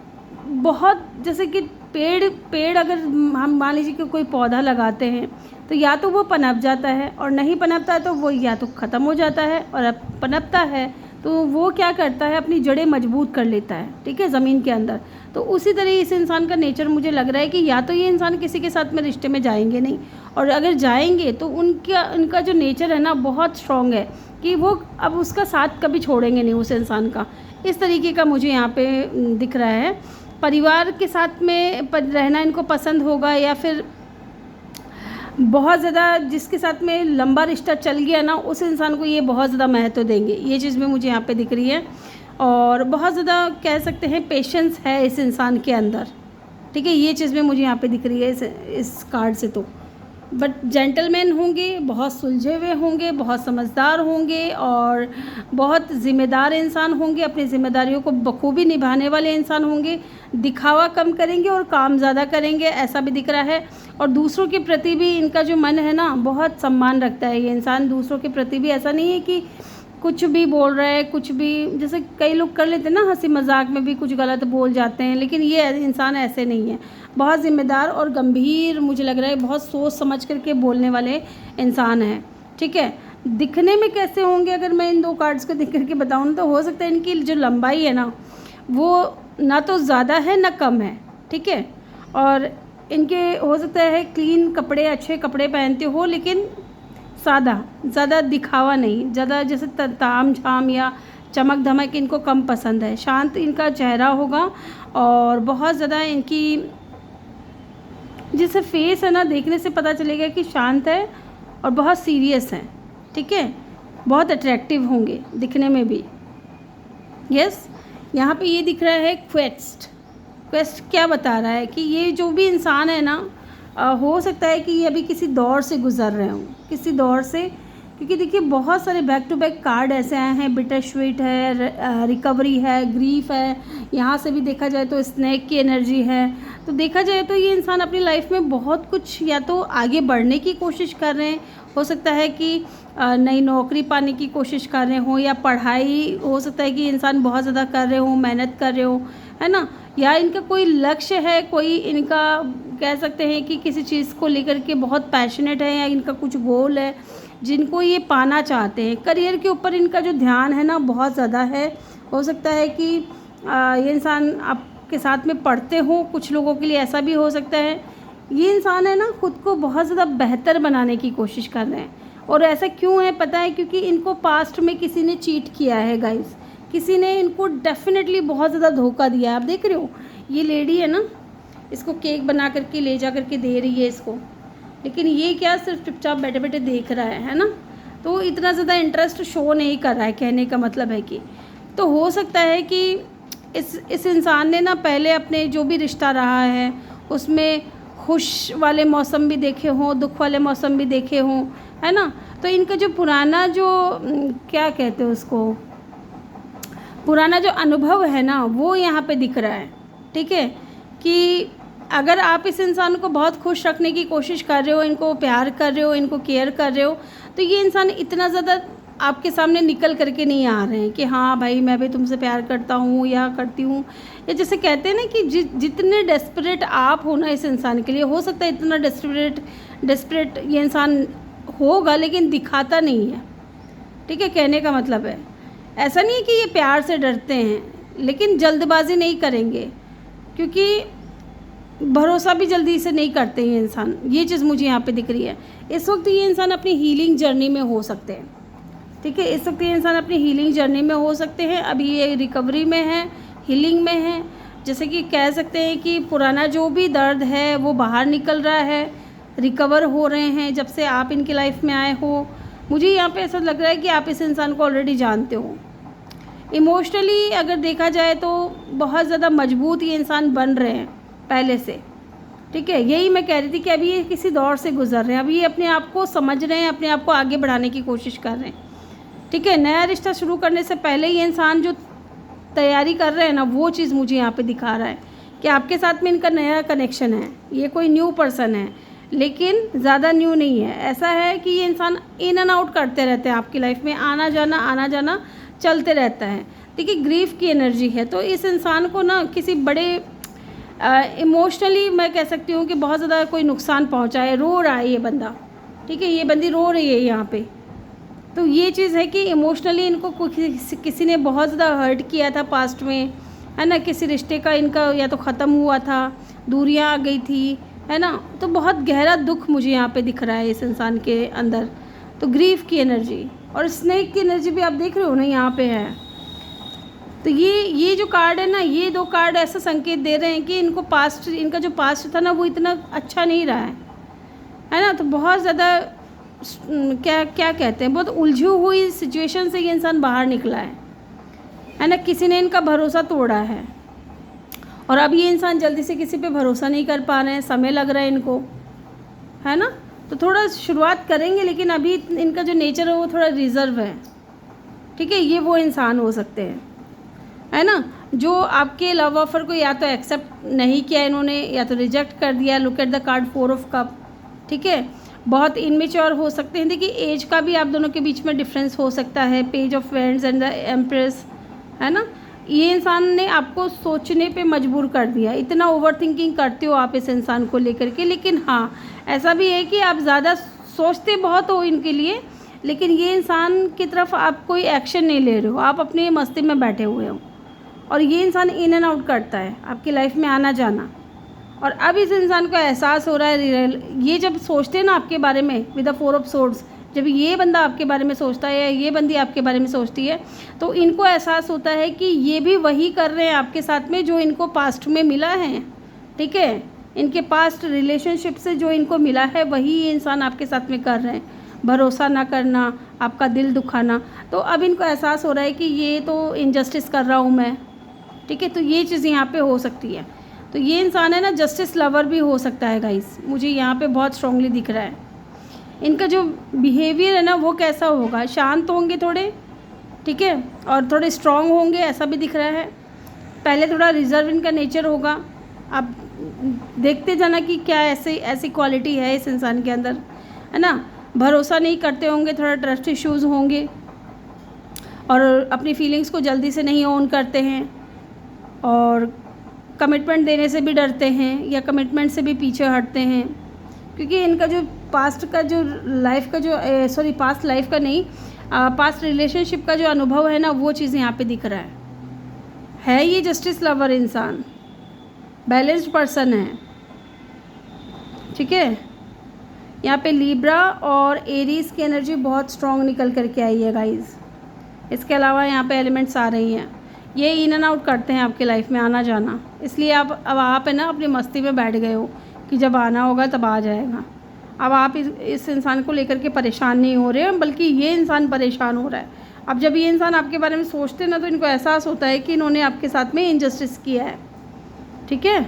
बहुत जैसे कि पेड़ अगर हम मान लीजिए कि कोई पौधा लगाते हैं तो या तो वो पनप जाता है, और नहीं पनपता है तो वो या तो ख़त्म हो जाता है, और अब पनपता है तो वो क्या करता है, अपनी जड़ें मजबूत कर लेता है, ठीक है, ज़मीन के अंदर। तो उसी तरह इस इंसान का नेचर मुझे लग रहा है कि या तो ये इंसान किसी के साथ में रिश्ते में जाएंगे नहीं, और अगर जाएंगे तो उनका जो नेचर है ना बहुत स्ट्रॉन्ग है कि वो अब उसका साथ कभी छोड़ेंगे नहीं उस इंसान का। इस तरीके का मुझे यहाँ पे दिख रहा है। परिवार के साथ में रहना इनको पसंद होगा, या फिर बहुत ज़्यादा जिसके साथ में लंबा रिश्ता चल गया ना, उस इंसान को ये बहुत ज़्यादा महत्व देंगे। ये चीज़ भी मुझे यहाँ पे दिख रही है। और बहुत ज़्यादा कह सकते हैं पेशेंस है इस इंसान के अंदर, ठीक है। ये चीज़ भी मुझे यहाँ पे दिख रही है इस कार्ड से। तो बट जेंटलमैन होंगे, बहुत सुलझे हुए होंगे, बहुत समझदार होंगे और बहुत ज़िम्मेदार इंसान होंगे, अपनी ज़िम्मेदारियों को बखूबी निभाने वाले इंसान होंगे, दिखावा कम करेंगे और काम ज़्यादा करेंगे, ऐसा भी दिख रहा है। और दूसरों के प्रति भी इनका जो मन है ना, बहुत सम्मान रखता है ये इंसान दूसरों के प्रति भी। ऐसा नहीं है कि कुछ भी बोल रहा है, कुछ भी, जैसे कई लोग कर लेते हैं ना, हंसी मजाक में भी कुछ गलत बोल जाते हैं, लेकिन ये इंसान ऐसे नहीं है। बहुत ज़िम्मेदार और गंभीर, मुझे लग रहा है बहुत सोच समझ करके बोलने वाले इंसान हैं। ठीक है, दिखने में कैसे होंगे अगर मैं इन 2 कार्ड्स को देख करके बताऊँ तो हो सकता है इनकी जो लंबाई है ना, वो ना तो ज़्यादा है ना कम है। ठीक है, और इनके हो सकता है क्लीन कपड़े, अच्छे कपड़े पहनते हो, लेकिन सादा, ज़्यादा दिखावा नहीं, ज़्यादा जैसे ताम झाम या चमक धमक इनको कम पसंद है। शांत इनका चेहरा होगा और बहुत ज़्यादा इनकी जैसे फेस है ना, देखने से पता चलेगा कि शांत है और बहुत सीरियस है। ठीक है, बहुत अट्रैक्टिव होंगे दिखने में भी। यस, यहाँ पे ये दिख रहा है क्वेस्ट। क्वेस्ट क्या बता रहा है कि ये जो भी इंसान है ना, हो सकता है कि ये अभी किसी दौर से गुज़र रहे हों, किसी दौर से, क्योंकि देखिए बहुत सारे बैक टू बैक कार्ड ऐसे आए हैं। बिटर स्वीट है, रिकवरी है, ग्रीफ है, यहाँ से भी देखा जाए तो स्नेक की एनर्जी है। तो देखा जाए तो ये इंसान अपनी लाइफ में बहुत कुछ या तो आगे बढ़ने की कोशिश कर रहे हैं, हो सकता है कि नई नौकरी पाने की कोशिश कर रहे हों, या पढ़ाई, हो सकता है कि इंसान बहुत ज़्यादा कर रहे हों, मेहनत कर रहे हों, है ना, या इनका कोई लक्ष्य है, कोई इनका कह सकते हैं कि किसी चीज़ को लेकर के बहुत पैशनेट है, या इनका कुछ गोल है जिनको ये पाना चाहते हैं। करियर के ऊपर इनका जो ध्यान है ना, बहुत ज़्यादा है। हो सकता है कि ये इंसान आपके साथ में पढ़ते हों, कुछ लोगों के लिए ऐसा भी हो सकता है। ये इंसान है ना, खुद को बहुत ज़्यादा बेहतर बनाने की कोशिश कर रहे हैं। और ऐसा क्यों है पता है, क्योंकि इनको पास्ट में किसी ने चीट किया है गाइस, किसी ने इनको डेफिनेटली बहुत ज़्यादा धोखा दिया है। आप देख रहे हो ये लेडी है ना, इसको केक बना करके ले जा करके दे रही है इसको, लेकिन ये क्या सिर्फ चुपचाप बैठे बैठे देख रहा है ना, तो इतना ज़्यादा इंटरेस्ट शो नहीं कर रहा है। कहने का मतलब है कि तो हो सकता है कि इस इंसान ने ना पहले अपने जो भी रिश्ता रहा है उसमें खुश वाले मौसम भी देखे हों, दुख वाले मौसम भी देखे हों, है ना। तो इनका जो पुराना जो क्या कहते हैं उसको, पुराना जो अनुभव है ना, वो यहाँ पे दिख रहा है। ठीक है, कि अगर आप इस इंसान को बहुत खुश रखने की कोशिश कर रहे हो, इनको प्यार कर रहे हो, इनको केयर कर रहे हो, तो ये इंसान इतना ज़्यादा आपके सामने निकल करके नहीं आ रहे हैं कि हाँ भाई मैं भी तुमसे प्यार करता हूँ या करती हूँ। या जैसे कहते हैं ना कि जितने डेस्परेट आप हो ना इस इंसान के लिए, हो सकता है इतना डेस्परेट ये इंसान होगा, लेकिन दिखाता नहीं है। ठीक है, कहने का मतलब है ऐसा नहीं है कि ये प्यार से डरते हैं, लेकिन जल्दबाजी नहीं करेंगे, क्योंकि भरोसा भी जल्दी से नहीं करते ये इंसान। ये चीज़ मुझे यहाँ पे दिख रही है। इस वक्त ये इंसान अपनी हीलिंग जर्नी में हो सकते हैं। ठीक है, इस वक्त ये इंसान अपनी हीलिंग जर्नी में हो सकते हैं। अभी ये रिकवरी में है, हीलिंग में है। जैसे कि कह सकते हैं कि पुराना जो भी दर्द है वो बाहर निकल रहा है, रिकवर हो रहे हैं जब से आप इनकी लाइफ में आए हो। मुझे यहाँ पे ऐसा लग रहा है कि आप इस इंसान को ऑलरेडी जानते हो। इमोशनली अगर देखा जाए तो बहुत ज़्यादा मजबूत ये इंसान बन रहे हैं पहले से। ठीक है, यही मैं कह रही थी कि अभी ये किसी दौर से गुजर रहे हैं, अभी ये अपने आप को समझ रहे हैं, अपने आप को आगे बढ़ाने की कोशिश कर रहे हैं। ठीक है, नया रिश्ता शुरू करने से पहले ये इंसान जो तैयारी कर रहे हैं ना, वो चीज़ मुझे यहाँ पे दिखा रहा है कि आपके साथ में इनका नया कनेक्शन है। ये कोई न्यू पर्सन है, लेकिन ज़्यादा न्यू नहीं है। ऐसा है कि ये इंसान इन एंड आउट करते रहते हैं आपकी लाइफ में, आना जाना चलते रहता है। देखिए ग्रीफ की एनर्जी है, तो इस इंसान को ना किसी बड़े इमोशनली मैं कह सकती हूँ कि बहुत ज़्यादा कोई नुकसान पहुँचा है, रो रहा है ये बंदा। ठीक है, ये बंदी रो रही है यहाँ पे। तो ये चीज़ है कि इमोशनली इनको किसी ने बहुत ज़्यादा हर्ट किया था पास्ट में, है ना। किसी रिश्ते का इनका या तो ख़त्म हुआ था, दूरियाँ आ गई थी, है ना। तो बहुत गहरा दुख मुझे यहाँ पे दिख रहा है इस इंसान के अंदर। तो ग्रीफ की एनर्जी और स्नेक की एनर्जी भी आप देख रहे हो ना यहाँ पे है। तो ये जो कार्ड है ना, ये 2 कार्ड ऐसा संकेत दे रहे हैं कि इनको पास्ट, इनका जो पास्ट था ना वो इतना अच्छा नहीं रहा है ना। तो बहुत ज़्यादा क्या कहते हैं, बहुत उलझी हुई सिचुएशन से ये इंसान बाहर निकला है ना। किसी ने इनका भरोसा तोड़ा है और अब ये इंसान जल्दी से किसी पे भरोसा नहीं कर पा रहे हैं, समय लग रहा है इनको, है ना। तो थोड़ा शुरुआत करेंगे, लेकिन अभी इनका जो नेचर है वो थोड़ा रिजर्व है, ठीक है। ये वो इंसान हो सकते हैं, है ना, जो आपके लव ऑफर को या तो एक्सेप्ट नहीं किया इन्होंने या तो रिजेक्ट कर दिया। Look at the card 4 of cup, ठीक है। बहुत इनमेच्योर हो सकते हैं। देखिए एज का भी आप दोनों के बीच में डिफरेंस हो सकता है। Page of wands and the empress, है ना। ये इंसान ने आपको सोचने पे मजबूर कर दिया। इतना ओवर थिंकिंग करते हो आप इस इंसान को लेकर के, लेकिन हाँ ऐसा भी है कि आप ज़्यादा सोचते बहुत हो इनके लिए, लेकिन ये इंसान की तरफ आप कोई एक्शन नहीं ले रहे हो, आप अपनी मस्ती में बैठे हुए हो। और ये इंसान इन एंड आउट करता है आपकी लाइफ में आना जाना। और अब इस इंसान को एहसास हो रहा है, ये जब सोचते हैं ना आपके बारे में विद द 4 ऑफ सोर्ड्स, जब ये बंदा आपके बारे में सोचता है या ये बंदी आपके बारे में सोचती है, तो इनको एहसास होता है कि ये भी वही कर रहे हैं आपके साथ में जो इनको पास्ट में मिला है, ठीक है। इनके पास्ट रिलेशनशिप से जो इनको मिला है वही ये इंसान आपके साथ में कर रहे हैं। भरोसा ना करना, आपका दिल दुखाना। तो अब इनको एहसास हो रहा है कि ये तो इनजस्टिस कर रहा हूँ मैं, ठीक है। तो ये चीज़ यहाँ पे हो सकती है। तो ये इंसान है ना जस्टिस लवर भी हो सकता है गाइस, मुझे यहाँ पे बहुत स्ट्रांगली दिख रहा है। इनका जो बिहेवियर है ना वो कैसा होगा, शांत होंगे थोड़े, ठीक है, और थोड़े स्ट्रांग होंगे, ऐसा भी दिख रहा है। पहले थोड़ा रिजर्व इनका नेचर होगा। आप देखते जाना कि क्या ऐसी क्वालिटी है इस इंसान के अंदर, है ना। भरोसा नहीं करते होंगे, थोड़ा ट्रस्ट इश्यूज़ होंगे, और अपनी फीलिंग्स को जल्दी से नहीं ऑन करते हैं, और कमिटमेंट देने से भी डरते हैं या कमिटमेंट से भी पीछे हटते हैं। क्योंकि इनका जो पास्ट लाइफ का नहीं, पास्ट रिलेशनशिप का जो अनुभव है ना वो चीज़ यहाँ पे दिख रहा है। ये जस्टिस लवर इंसान, बैलेंस्ड पर्सन है, ठीक है। यहाँ पे लिब्रा और एरीज की एनर्जी बहुत स्ट्रॉन्ग निकल करके आई है गाइस। इसके अलावा यहाँ पे एलिमेंट्स आ रही हैं। ये इन एंड आउट करते हैं आपके लाइफ में आना जाना, इसलिए अब आप है ना अपनी मस्ती में बैठ गए हो कि जब आना होगा तब आ जाएगा। अब आप इस इंसान को लेकर के परेशान नहीं हो रहे हैं, बल्कि ये इंसान परेशान हो रहा है। अब जब ये इंसान आपके बारे में सोचते हैं ना तो इनको एहसास होता है कि इन्होंने आपके साथ में इनजस्टिस किया है, ठीक है।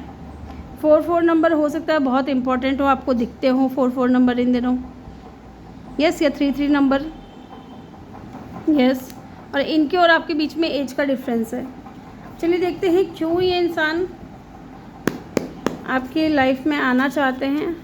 4 नंबर हो सकता है बहुत इंपॉर्टेंट हो, आपको दिखते हो 4 नंबर इन दिनों, यस, या 3 नंबर, यस। और इनके और आपके बीच में एज का डिफरेंस है। चलिए देखते हैं क्यों ये इंसान आपकी लाइफ में आना चाहते हैं।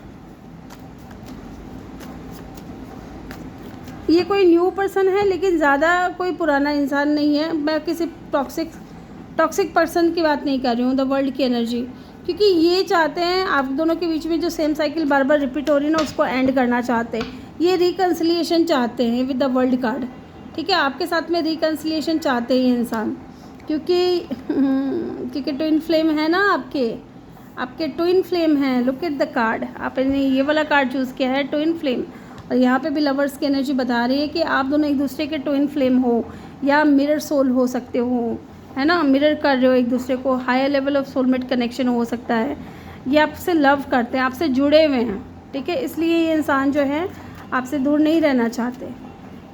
ये कोई न्यू पर्सन है, लेकिन ज़्यादा कोई पुराना इंसान नहीं है। मैं किसी टॉक्सिक पर्सन की बात नहीं कर रही हूँ, द वर्ल्ड की एनर्जी। क्योंकि ये चाहते हैं आप दोनों के बीच में जो सेम साइकिल बार बार रिपीट हो रही है ना उसको एंड करना चाहते हैं। ये रिकन्सिलिएशन चाहते हैं विद द वर्ल्ड कार्ड, ठीक है। आपके साथ में रिकन्सिलिएशन चाहते हैं ये इंसान, क्योंकि ट्विन फ्लेम है ना, आपके ट्विन फ्लेम हैं। लुक एट द कार्ड, आपने ये वाला कार्ड चूज़ किया है, ट्विन फ्लेम। और यहाँ पे भी लवर्स की एनर्जी बता रही है कि आप दोनों एक दूसरे के ट्विन फ्लेम हो या मिरर सोल हो सकते हो, है ना। मिरर कर रहे हो एक दूसरे को, higher level of soulmate connection हो सकता है। ये आपसे लव करते हैं, आपसे जुड़े हुए हैं, ठीक है। इसलिए ये इंसान जो है आपसे दूर नहीं रहना चाहते।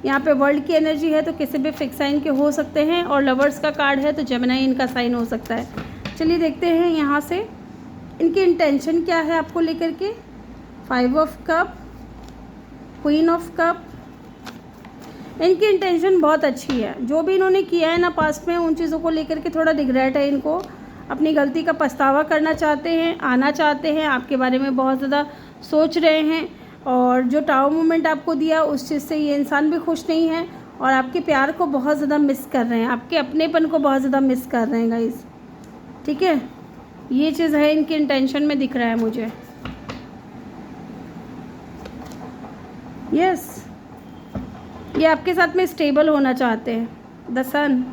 यहाँ पे वर्ल्ड की एनर्जी है तो किसी भी फिक्स साइन के हो सकते हैं, और लवर्स का कार्ड है तो जेमिनी इनका साइन हो सकता है। चलिए देखते हैं यहाँ से इनकी इंटेंशन क्या है आपको लेकर के। 5 of cup, queen of cup. इनकी इंटेंशन बहुत अच्छी है। जो भी इन्होंने किया है ना पास्ट में, उन चीज़ों को लेकर के थोड़ा रिग्रेट है इनको। अपनी गलती का पछतावा करना चाहते हैं, आना चाहते हैं, आपके बारे में बहुत ज़्यादा सोच रहे हैं। और जो टावर मूवमेंट आपको दिया उस चीज़ से ये इंसान भी खुश नहीं है, और आपके प्यार को बहुत ज़्यादा मिस कर रहे हैं, आपके अपनेपन को बहुत ज़्यादा मिस कर रहे हैं गाइस, ठीक है। ये चीज़ है इनकी इंटेंशन में दिख रहा है मुझे, यस। ये आपके साथ में स्टेबल होना चाहते हैं। द सन,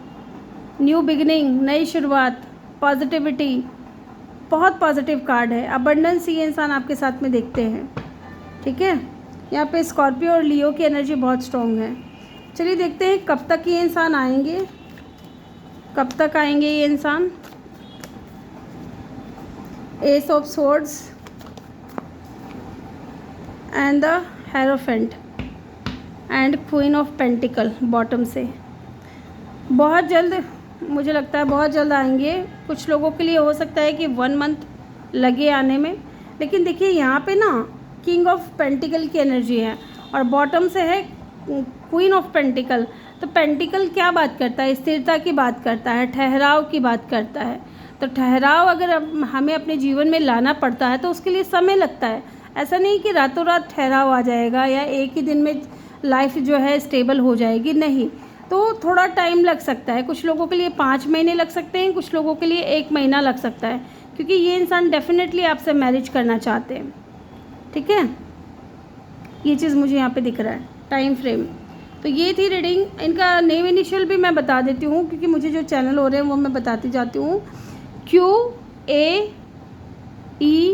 न्यू बिगिनिंग, नई शुरुआत, पॉजिटिविटी, बहुत पॉजिटिव कार्ड है। अबंडेंस ये इंसान आपके साथ में देखते हैं, ठीक है। यहाँ पे स्कॉर्पियो और लियो की एनर्जी बहुत स्ट्रॉन्ग है। चलिए देखते हैं कब तक ये इंसान आएंगे, कब तक आएंगे ये इंसान। S of swords and the hierophant and queen of pentacle bottom से। बहुत जल्द, मुझे लगता है बहुत जल्द आएंगे। कुछ लोगों के लिए हो सकता है कि 1 मंथ लगे आने में, लेकिन देखिए यहाँ पे ना किंग ऑफ पेंटिकल की एनर्जी है और बॉटम से है क्वीन ऑफ पेंटिकल। तो पेंटिकल क्या बात करता है? स्थिरता की बात करता है, ठहराव की बात करता है। तो ठहराव अगर हमें अपने जीवन में लाना पड़ता है तो उसके लिए समय लगता है। ऐसा नहीं कि रातों रात ठहराव आ जाएगा या एक ही दिन में लाइफ जो है स्टेबल हो जाएगी, नहीं। तो थोड़ा टाइम लग सकता है। कुछ लोगों के लिए 5 महीने लग सकते हैं, कुछ लोगों के लिए 1 महीना लग सकता है, क्योंकि ये इंसान डेफिनेटली आपसे मैरिज करना चाहते हैं। ठीक है, ये चीज़ मुझे यहाँ पे दिख रहा है, टाइम फ्रेम। तो ये थी रीडिंग। इनका नेम इनिशियल भी मैं बता देती हूँ, क्योंकि मुझे जो चैनल हो रहे हैं वो मैं बताती जाती हूँ। QAERVGFKHPENJ।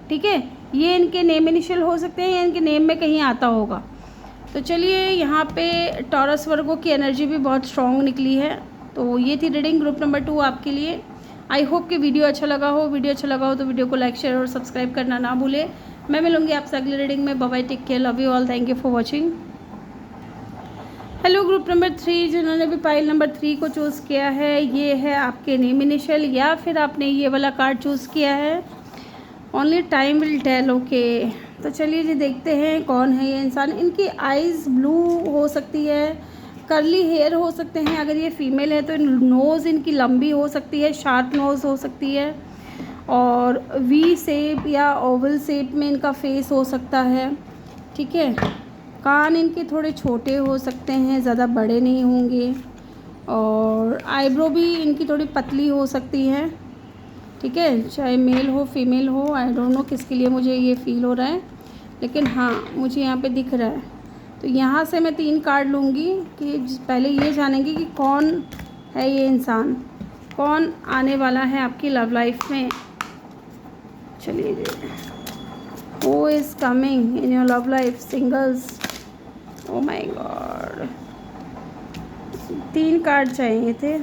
ठीक है, ये इनके नेम इनिशियल हो सकते हैं या इनके नेम में कहीं आता होगा। तो चलिए, यहाँ पे टॉरस वर्गो की एनर्जी भी बहुत स्ट्रॉन्ग निकली है। तो ये थी रीडिंग ग्रुप नंबर 2 आपके लिए। आई होप कि वीडियो अच्छा लगा हो। वीडियो अच्छा लगा हो तो वीडियो को लाइक, शेयर और सब्सक्राइब करना ना भूलें। मैं मिलूंगी आपसे अगली रीडिंग में। Bye bye, take care, love you all, thank you for watching. Hello group number 3, जिन्होंने भी पाइल नंबर 3 को चूज़ किया है, ये है आपके नेम इनिशियल या फिर आपने ये वाला कार्ड चूज़ किया है। Only time will tell. Okay, तो चलिए जी, देखते हैं कौन है ये इंसान। इनकी आइज़ ब्लू हो सकती है, कर्ली हेयर हो सकते हैं। अगर ये फीमेल है तो नोज़ इनकी लंबी हो सकती है, शार्प नोज़ हो सकती है, और वी शेप या ओवल शेप में इनका फेस हो सकता है। ठीक है, कान इनके थोड़े छोटे हो सकते हैं, ज़्यादा बड़े नहीं होंगे, और आईब्रो भी इनकी थोड़ी पतली हो सकती है। ठीक है, चाहे मेल हो फीमेल हो, आई डोंट नो किसके लिए मुझे ये फील हो रहा है, लेकिन हाँ मुझे यहाँ पे दिख रहा है। तो यहाँ से मैं 3 कार्ड लूँगी कि पहले ये जानेंगे कि कौन है ये इंसान, कौन आने वाला है आपकी लव लाइफ में। चलिए जी, who is coming in your love life singles. Oh my god, 3 card चाहिए थे,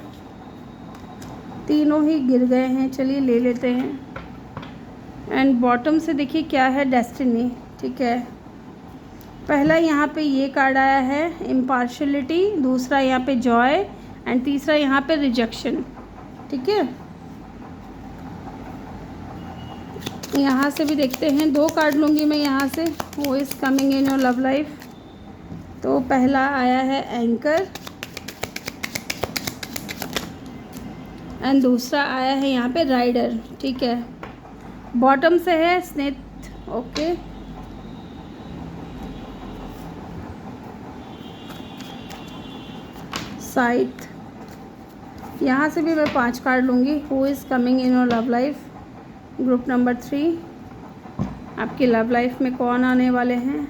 तीनों ही गिर गए हैं। चलिए ले लेते हैं। एंड बॉटम से देखिए क्या है, डेस्टिनी। ठीक है, पहला यहाँ पे ये कार्ड आया है इम्पार्शलिटी, दूसरा यहाँ पे जॉय, एंड तीसरा यहाँ पे रिजेक्शन। ठीक है, यहाँ से भी देखते हैं, 2 कार्ड लूँगी मैं यहाँ से, हू is coming in your love life. तो पहला आया है एंकर, एंड दूसरा आया है यहाँ पे राइडर। ठीक है, बॉटम से है स्नेथ। ओके, साइथ। यहाँ से भी मैं 5 कार्ड लूँगी। Who is coming in your love life group number 3, आपकी लव लाइफ में कौन आने वाले हैं।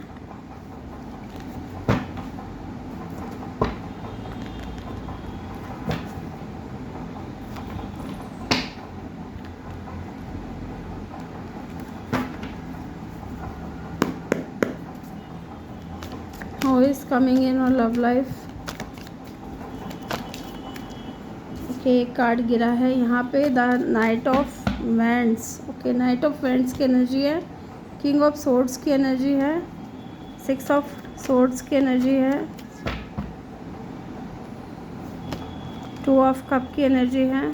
Who is coming in your love life? Okay, एक कार्ड गिरा है यहाँ पे, the night of wands. Okay, night of wands की एनर्जी है, किंग ऑफ सोर्ड्स की एनर्जी है, 6 ऑफ सोर्ड्स की एनर्जी है, 2 ऑफ कप की एनर्जी है,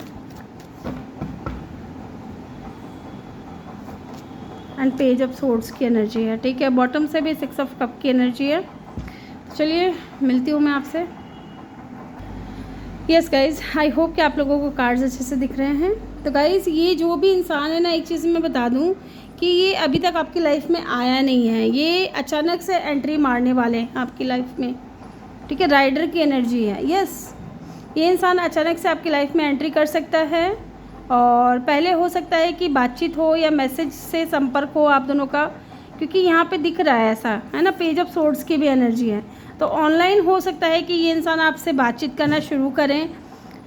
एंड पेज ऑफ सोर्ड्स की एनर्जी है। ठीक है, बॉटम से भी 6 ऑफ कप की एनर्जी है। चलिए मिलती हूँ मैं आपसे। यस गाइज़, आई होप कि आप लोगों को कार्ड्स अच्छे से दिख रहे हैं। तो गाइज़, ये जो भी इंसान है ना, एक चीज़ मैं बता दूँ कि ये अभी तक आपकी लाइफ में आया नहीं है, ये अचानक से एंट्री मारने वाले हैं आपकी लाइफ में। ठीक है, राइडर की एनर्जी है। यस, ये इंसान अचानक से आपकी लाइफ में एंट्री कर सकता है, और पहले हो सकता है कि बातचीत हो या मैसेज से संपर्क हो आप दोनों का, क्योंकि यहाँ पे दिख रहा है ऐसा, है ना। पेज ऑफ सोर्ड्स की भी एनर्जी है, तो ऑनलाइन हो सकता है कि ये इंसान आपसे बातचीत करना शुरू करें,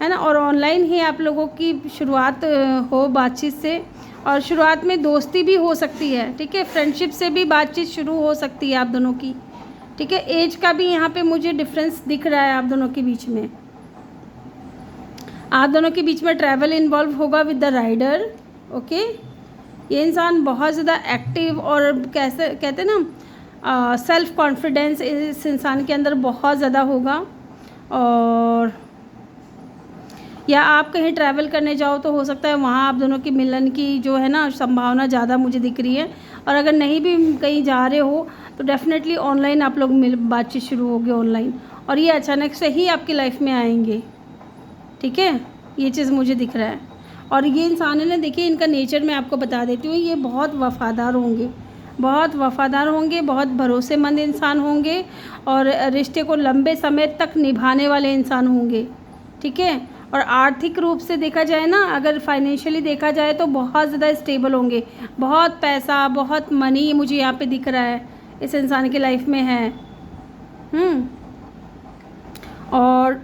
है ना, और ऑनलाइन ही आप लोगों की शुरुआत हो बातचीत से, और शुरुआत में दोस्ती भी हो सकती है। ठीक है, फ्रेंडशिप से भी बातचीत शुरू हो सकती है आप दोनों की। ठीक है, एज का भी यहाँ पे मुझे डिफरेंस दिख रहा है आप दोनों के बीच में। आप दोनों के बीच में ट्रैवल इन्वॉल्व होगा विद द राइडर। ओके, ये इंसान बहुत ज़्यादा एक्टिव और कैसे कहते हैं ना, सेल्फ कॉन्फिडेंस इस इंसान के अंदर बहुत ज़्यादा होगा। और या आप कहीं ट्रैवल करने जाओ तो हो सकता है वहाँ आप दोनों की मिलन की जो है ना संभावना ज़्यादा मुझे दिख रही है। और अगर नहीं भी कहीं जा रहे हो तो डेफ़िनेटली ऑनलाइन आप लोग बातचीत शुरू होगी ऑनलाइन, और ये अचानक से ही आपकी लाइफ में आएंगे। ठीक है, ये चीज़ मुझे दिख रहा है। और ये इंसान है ना, देखिए इनका नेचर मैं आपको बता देती हूँ, ये बहुत वफ़ादार होंगे, बहुत वफ़ादार होंगे, बहुत भरोसेमंद इंसान होंगे और रिश्ते को लंबे समय तक निभाने वाले इंसान होंगे। ठीक है, और आर्थिक रूप से देखा जाए ना, अगर फाइनेंशियली देखा जाए तो बहुत ज़्यादा स्टेबल होंगे। बहुत पैसा, बहुत मनी मुझे यहाँ पे दिख रहा है इस इंसान की लाइफ में है। और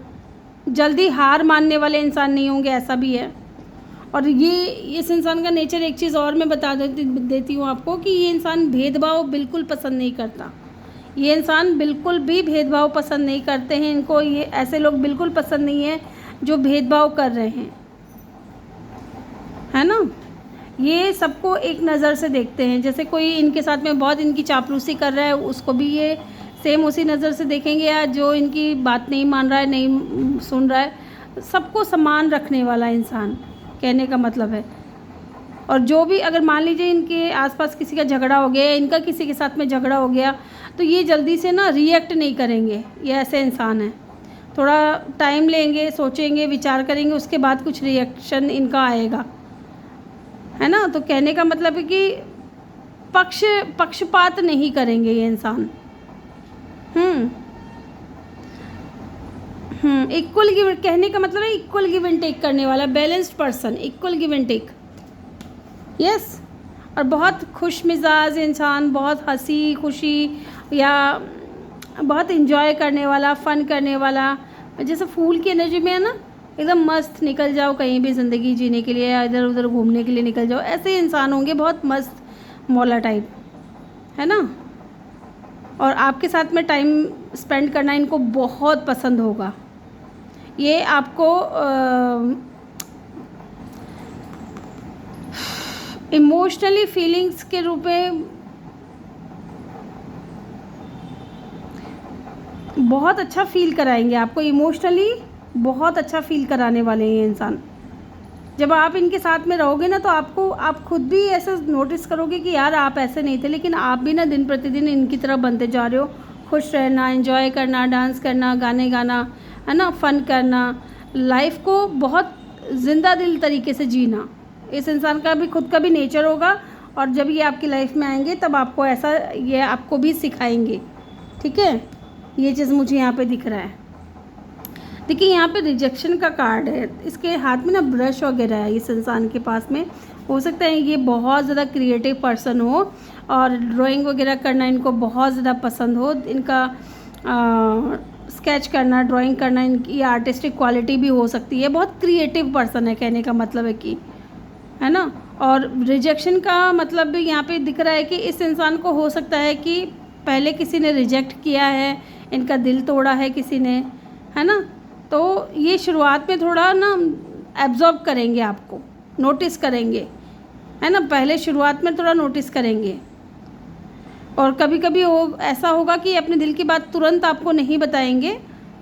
जल्दी हार मानने वाले इंसान नहीं होंगे, ऐसा भी है। और ये इस इंसान का नेचर, एक चीज़ और मैं बता देती हूँ आपको कि ये इंसान भेदभाव बिल्कुल पसंद नहीं करता। ये इंसान बिल्कुल भी भेदभाव पसंद नहीं करते हैं। इनको ये ऐसे लोग बिल्कुल पसंद नहीं है जो भेदभाव कर रहे हैं, है ना। ये सबको एक नज़र से देखते हैं। जैसे कोई इनके साथ में बहुत इनकी चापलूसी कर रहा है, उसको भी ये सेम उसी नज़र से देखेंगे। या जो इनकी बात नहीं मान रहा है, नहीं सुन रहा है, सबको समान रखने वाला इंसान, कहने का मतलब है। और जो भी, अगर मान लीजिए इनके आसपास किसी का झगड़ा हो गया, इनका किसी के साथ में झगड़ा हो गया, तो ये जल्दी से ना रिएक्ट नहीं करेंगे। ये ऐसे इंसान है, थोड़ा टाइम लेंगे, सोचेंगे, विचार करेंगे, उसके बाद कुछ रिएक्शन इनका आएगा, है ना। तो कहने का मतलब है कि पक्षपात नहीं करेंगे ये इंसान। इक्वल गिव, कहने का मतलब है इक्वल गिव एंड टेक करने वाला, balanced person, equal give and take. Yes, और बहुत खुश मिजाज इंसान, बहुत हंसी खुशी या बहुत इंजॉय करने वाला, फ़न करने वाला। जैसे फूल की एनर्जी में है ना, एकदम मस्त निकल जाओ कहीं भी ज़िंदगी जीने के लिए या इधर उधर घूमने के लिए निकल जाओ, ऐसे इंसान होंगे, बहुत मस्त मौला टाइप, है ना। और आपके साथ में टाइम स्पेंड करना इनको बहुत पसंद होगा। ये आपको इमोशनली फीलिंग्स के रूप में बहुत अच्छा फील कराएंगे आपको, इमोशनली बहुत अच्छा फील कराने वाले हैं ये इंसान। जब आप इनके साथ में रहोगे ना, तो आप खुद भी ऐसा नोटिस करोगे कि यार आप ऐसे नहीं थे, लेकिन आप भी ना दिन प्रतिदिन इनकी तरह बनते जा रहे हो। खुश रहना, एंजॉय करना, डांस करना, गाने गाना, है ना, फ़न करना, लाइफ को बहुत ज़िंदा दिल तरीके से जीना, इस इंसान का भी खुद का भी नेचर होगा। और जब ये आपकी लाइफ में आएंगे तब आपको ऐसा, ये आपको भी सिखाएंगे। ठीक है, ये चीज़ मुझे यहाँ पे दिख रहा है। देखिए यहाँ पे रिजेक्शन का कार्ड है, इसके हाथ में ना ब्रश वगैरह है इस इंसान के पास में। हो सकता है ये बहुत ज़्यादा क्रिएटिव पर्सन हो और ड्राइंग वगैरह करना इनको बहुत ज़्यादा पसंद हो। इनका स्केच करना, ड्राइंग करना, इनकी आर्टिस्टिक क्वालिटी भी हो सकती है। बहुत क्रिएटिव पर्सन है, कहने का मतलब है कि, है ना। और रिजेक्शन का मतलब भी यहाँ पे दिख रहा है कि इस इंसान को हो सकता है कि पहले किसी ने रिजेक्ट किया है, इनका दिल तोड़ा है किसी ने, है ना। तो ये शुरुआत में थोड़ा ना एब्जॉर्ब करेंगे, आपको नोटिस करेंगे, है ना। पहले शुरुआत में थोड़ा नोटिस करेंगे और कभी कभी ऐसा होगा कि अपने दिल की बात तुरंत आपको नहीं बताएंगे,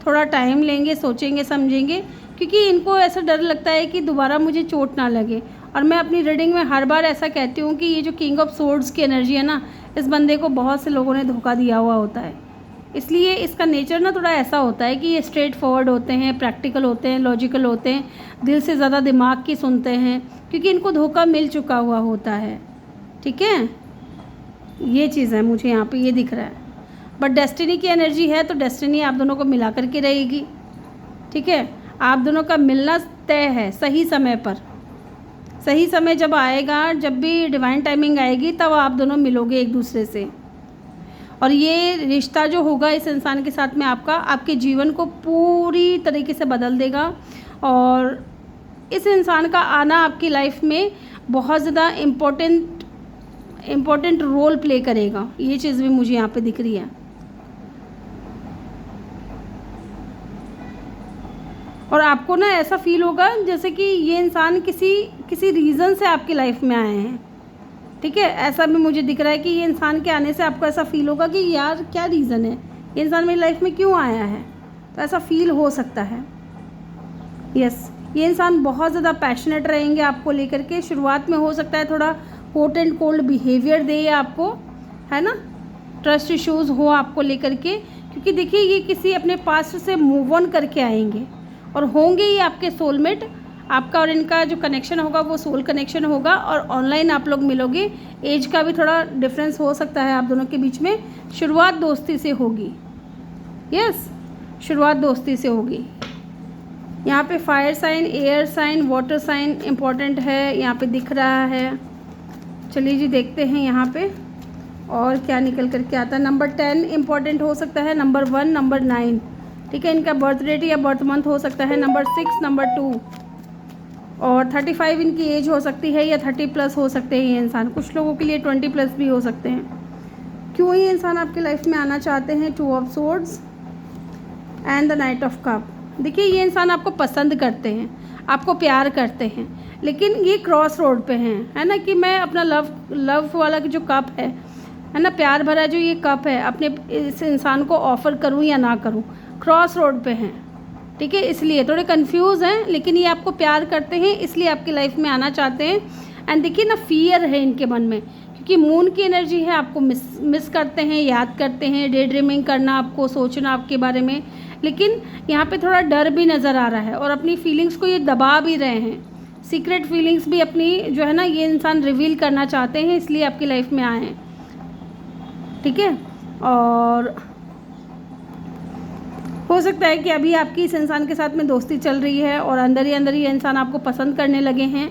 थोड़ा टाइम लेंगे, सोचेंगे, समझेंगे, क्योंकि इनको ऐसा डर लगता है कि दोबारा मुझे चोट ना लगे। और मैं अपनी रीडिंग में हर बार ऐसा कहती हूँ कि ये जो किंग ऑफ सोर्ड्स की एनर्जी है ना, इस बंदे को बहुत से लोगों ने धोखा दिया हुआ होता है। इसलिए इसका नेचर ना थोड़ा ऐसा होता है कि ये स्ट्रेट फॉरवर्ड होते हैं, प्रैक्टिकल होते हैं, लॉजिकल होते हैं, दिल से ज़्यादा दिमाग की सुनते हैं, क्योंकि इनको धोखा मिल चुका हुआ होता है। ठीक है, ये चीज़ है मुझे यहाँ पे ये दिख रहा है। बट डेस्टिनी की एनर्जी है, तो डेस्टिनी आप दोनों को मिला करके रहेगी। ठीक है, आप दोनों का मिलना तय है, सही समय पर। सही समय जब आएगा, जब भी डिवाइन टाइमिंग आएगी, तब आप दोनों मिलोगे एक दूसरे से। और ये रिश्ता जो होगा इस इंसान के साथ में आपका, आपके जीवन को पूरी तरीके से बदल देगा। और इस इंसान का आना आपकी लाइफ में बहुत ज़्यादा इम्पोर्टेंट रोल प्ले करेगा। ये चीज़ भी मुझे यहाँ पे दिख रही है। और आपको ना ऐसा फील होगा जैसे कि ये इंसान किसी रीज़न से आपकी लाइफ में आए हैं, ठीक है, ऐसा भी मुझे दिख रहा है कि ये इंसान के आने से आपको ऐसा फील होगा कि यार क्या रीज़न है, ये इंसान मेरी लाइफ में क्यों आया है, तो ऐसा फील हो सकता है। यस, ये इंसान बहुत ज़्यादा पैशनेट रहेंगे आपको लेकर के। शुरुआत में हो सकता है थोड़ा hot and cold behaviour they आपको, है ना, ट्रस्ट इश्यूज़ हो आपको लेकर के, क्योंकि देखिए ये किसी अपने पास्ट से मूव ऑन करके आएंगे और होंगे ही आपके सोलमेट। आपका और इनका जो कनेक्शन होगा वो सोल कनेक्शन होगा, और ऑनलाइन आप लोग मिलोगे। एज का भी थोड़ा डिफरेंस हो सकता है आप दोनों के बीच में। शुरुआत दोस्ती से होगी, यस, शुरुआत दोस्ती से होगी। यहाँ पे fire sign, air sign, water sign important है, यहाँ पे दिख रहा है। चलिए जी देखते हैं यहाँ पे और क्या निकल कर के आता है। नंबर 10 इम्पॉर्टेंट हो सकता है, नंबर 1, नंबर 9, ठीक है, इनका बर्थ डेट या बर्थ मंथ हो सकता है, नंबर 6, नंबर 2, और 35 इनकी एज हो सकती है, या 30 प्लस हो सकते हैं ये इंसान। कुछ लोगों के लिए 20 प्लस भी हो सकते हैं। क्यों ये इंसान आपकी लाइफ में आना चाहते हैं? 2 of swords and the night of cup. देखिए ये इंसान आपको पसंद करते हैं, आपको प्यार करते हैं, लेकिन ये क्रॉस रोड पे हैं, है ना, कि मैं अपना लव वाला जो कप है ना, प्यार भरा जो ये कप है, अपने इस इंसान को ऑफ़र करूं या ना करूं, क्रॉस रोड पे हैं, ठीक है, इसलिए थोड़े कंफ्यूज हैं। लेकिन ये आपको प्यार करते हैं, इसलिए आपकी लाइफ में आना चाहते हैं। एंड देखिए ना, फियर है इनके मन में, क्योंकि मून की एनर्जी है, आपको मिस करते हैं, याद करते हैं, डे ड्रीमिंग करना, आपको सोचना आपके बारे में। लेकिन यहाँ पे थोड़ा डर भी नज़र आ रहा है, और अपनी फीलिंग्स को ये दबा भी रहे हैं। सीक्रेट फीलिंग्स भी अपनी जो है ना ये इंसान रिवील करना चाहते हैं, इसलिए आपकी लाइफ में आए हैं, ठीक है। और हो सकता है कि अभी आपकी इस इंसान के साथ में दोस्ती चल रही है और अंदर ही ये इंसान आपको पसंद करने लगे हैं,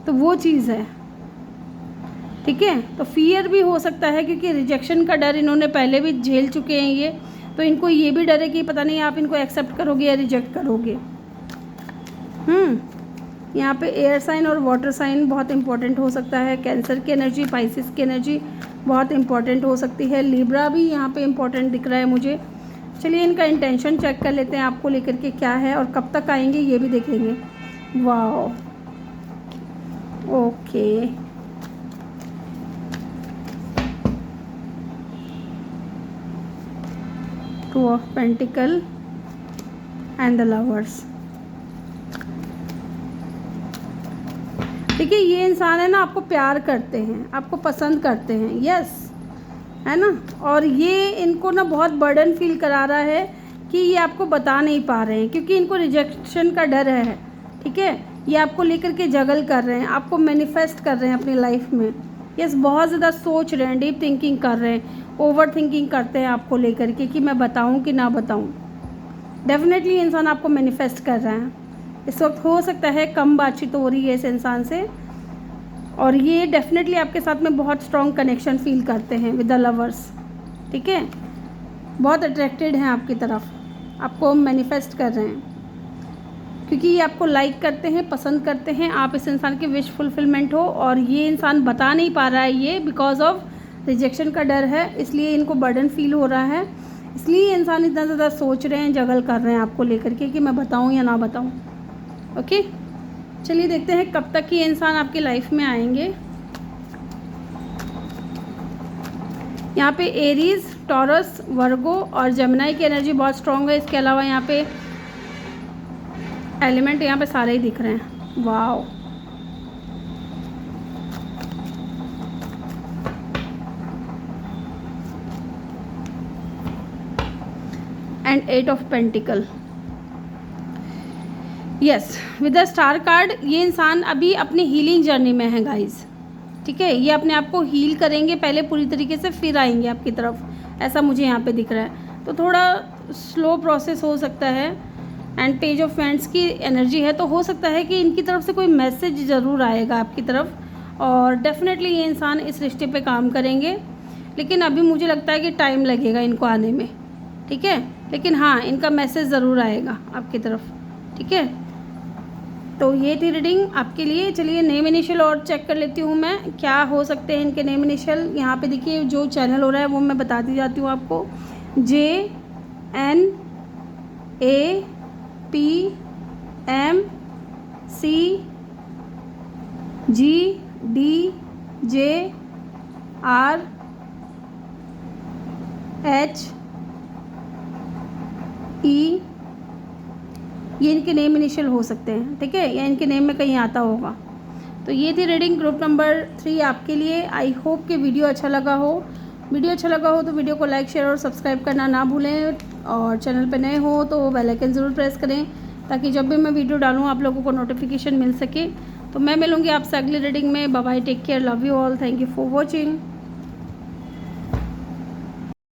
तो वो चीज़ है, ठीक है। तो फियर भी हो सकता है, क्योंकि रिजेक्शन का डर इन्होंने पहले भी झेल चुके हैं ये, तो इनको ये भी डर है कि पता नहीं आप इनको एक्सेप्ट करोगे या रिजेक्ट करोगे। यहाँ पे एयर साइन और वाटर साइन बहुत इंपॉर्टेंट हो सकता है। कैंसर की एनर्जी, पाइसिस की एनर्जी बहुत इंपॉर्टेंट हो सकती है। लिब्रा भी यहाँ पे इंपॉर्टेंट दिख रहा है मुझे। चलिए इनका इंटेंशन चेक कर लेते हैं आपको लेकर के क्या है, और कब तक आएंगे ये भी देखेंगे। Wow, okay, two of pentacle and the lovers. देखिए ये इंसान है ना, आपको प्यार करते हैं, आपको पसंद करते हैं, यस, है ना, और ये इनको ना बहुत बर्डन फील करा रहा है कि ये आपको बता नहीं पा रहे हैं, क्योंकि इनको रिजेक्शन का डर है, ठीक है। ये आपको लेकर के जगल कर रहे हैं, आपको मैनिफेस्ट कर रहे हैं अपनी लाइफ में, यस, बहुत ज़्यादा सोच रहे हैं, डीप थिंकिंग कर रहे हैं, ओवर थिंकिंग करते हैं आपको लेकर के कि मैं बताऊं कि ना बताऊं। डेफिनेटली इंसान आपको मैनिफेस्ट कर रहा है इस वक्त। हो सकता है कम बातचीत हो रही है इस इंसान से, और ये डेफिनेटली आपके साथ में बहुत स्ट्रॉन्ग कनेक्शन फील करते हैं विद द लवर्स, ठीक है, बहुत अट्रैक्टेड हैं आपकी तरफ, आपको मैनिफेस्ट कर रहे हैं, क्योंकि ये आपको लाइक करते हैं, पसंद करते हैं, आप इस इंसान की विश फुलफिलमेंट हो। और ये इंसान बता नहीं पा रहा है ये बिकॉज ऑफ रिजेक्शन का डर है, इसलिए इनको बर्डन फील हो रहा है, इसलिए इंसान इतना ज़्यादा सोच रहे हैं, जगल कर रहे हैं आपको लेकर के कि मैं बताऊं या ना बताऊं। ओके, चलिए देखते हैं कब तक ये इंसान आपकी लाइफ में आएंगे। यहाँ पे एरीज, टॉरस, वर्गो और जमुनाई की एनर्जी बहुत स्ट्रॉन्ग है। इसके अलावा यहाँ पे एलिमेंट यहाँ पे सारे ही दिख रहे हैं। Wow, and 8 of pentacle, yes, with the star card. ये इंसान अभी अपनी हीलिंग जर्नी में है गाइज, ठीक है, ये अपने आप को हील करेंगे पहले पूरी तरीके से, फिर आएंगे आपकी तरफ, ऐसा मुझे यहाँ पे दिख रहा है। तो थोड़ा स्लो प्रोसेस हो सकता है। एंड पेज ऑफ वैंड्स की एनर्जी है, तो हो सकता है कि इनकी तरफ से कोई मैसेज ज़रूर आएगा आपकी तरफ, और डेफिनेटली ये इंसान इस रिश्ते पे काम करेंगे, लेकिन अभी मुझे लगता है कि टाइम लगेगा इनको आने में, ठीक है, लेकिन हाँ इनका मैसेज ज़रूर आएगा आपकी तरफ, ठीक है। तो ये थी रीडिंग आपके लिए। चलिए नेम इनिशियल और चेक कर लेती हूँ मैं, क्या हो सकते हैं इनके नेम इनिशियल। यहाँ पे देखिए जो चैनल हो रहा है वो मैं बताती जाती हूँ आपको। JNAPM CGD JRHE, ये इनके नेम इनिशियल हो सकते हैं, ठीक है, या इनके नेम में कहीं आता होगा। तो ये थी रीडिंग ग्रुप नंबर 3 आपके लिए। आई होप कि वीडियो अच्छा लगा हो। वीडियो अच्छा लगा हो तो वीडियो को लाइक, शेयर और सब्सक्राइब करना ना भूलें, और चैनल पर नए हो तो बेल आइकन ज़रूर प्रेस करें ताकि जब भी मैं वीडियो डालूँ आप लोगों को नोटिफिकेशन मिल सके। तो मैं मिलूँगी आपसे अगली रीडिंग में। Bye bye, take care, love you all, thank you for watching.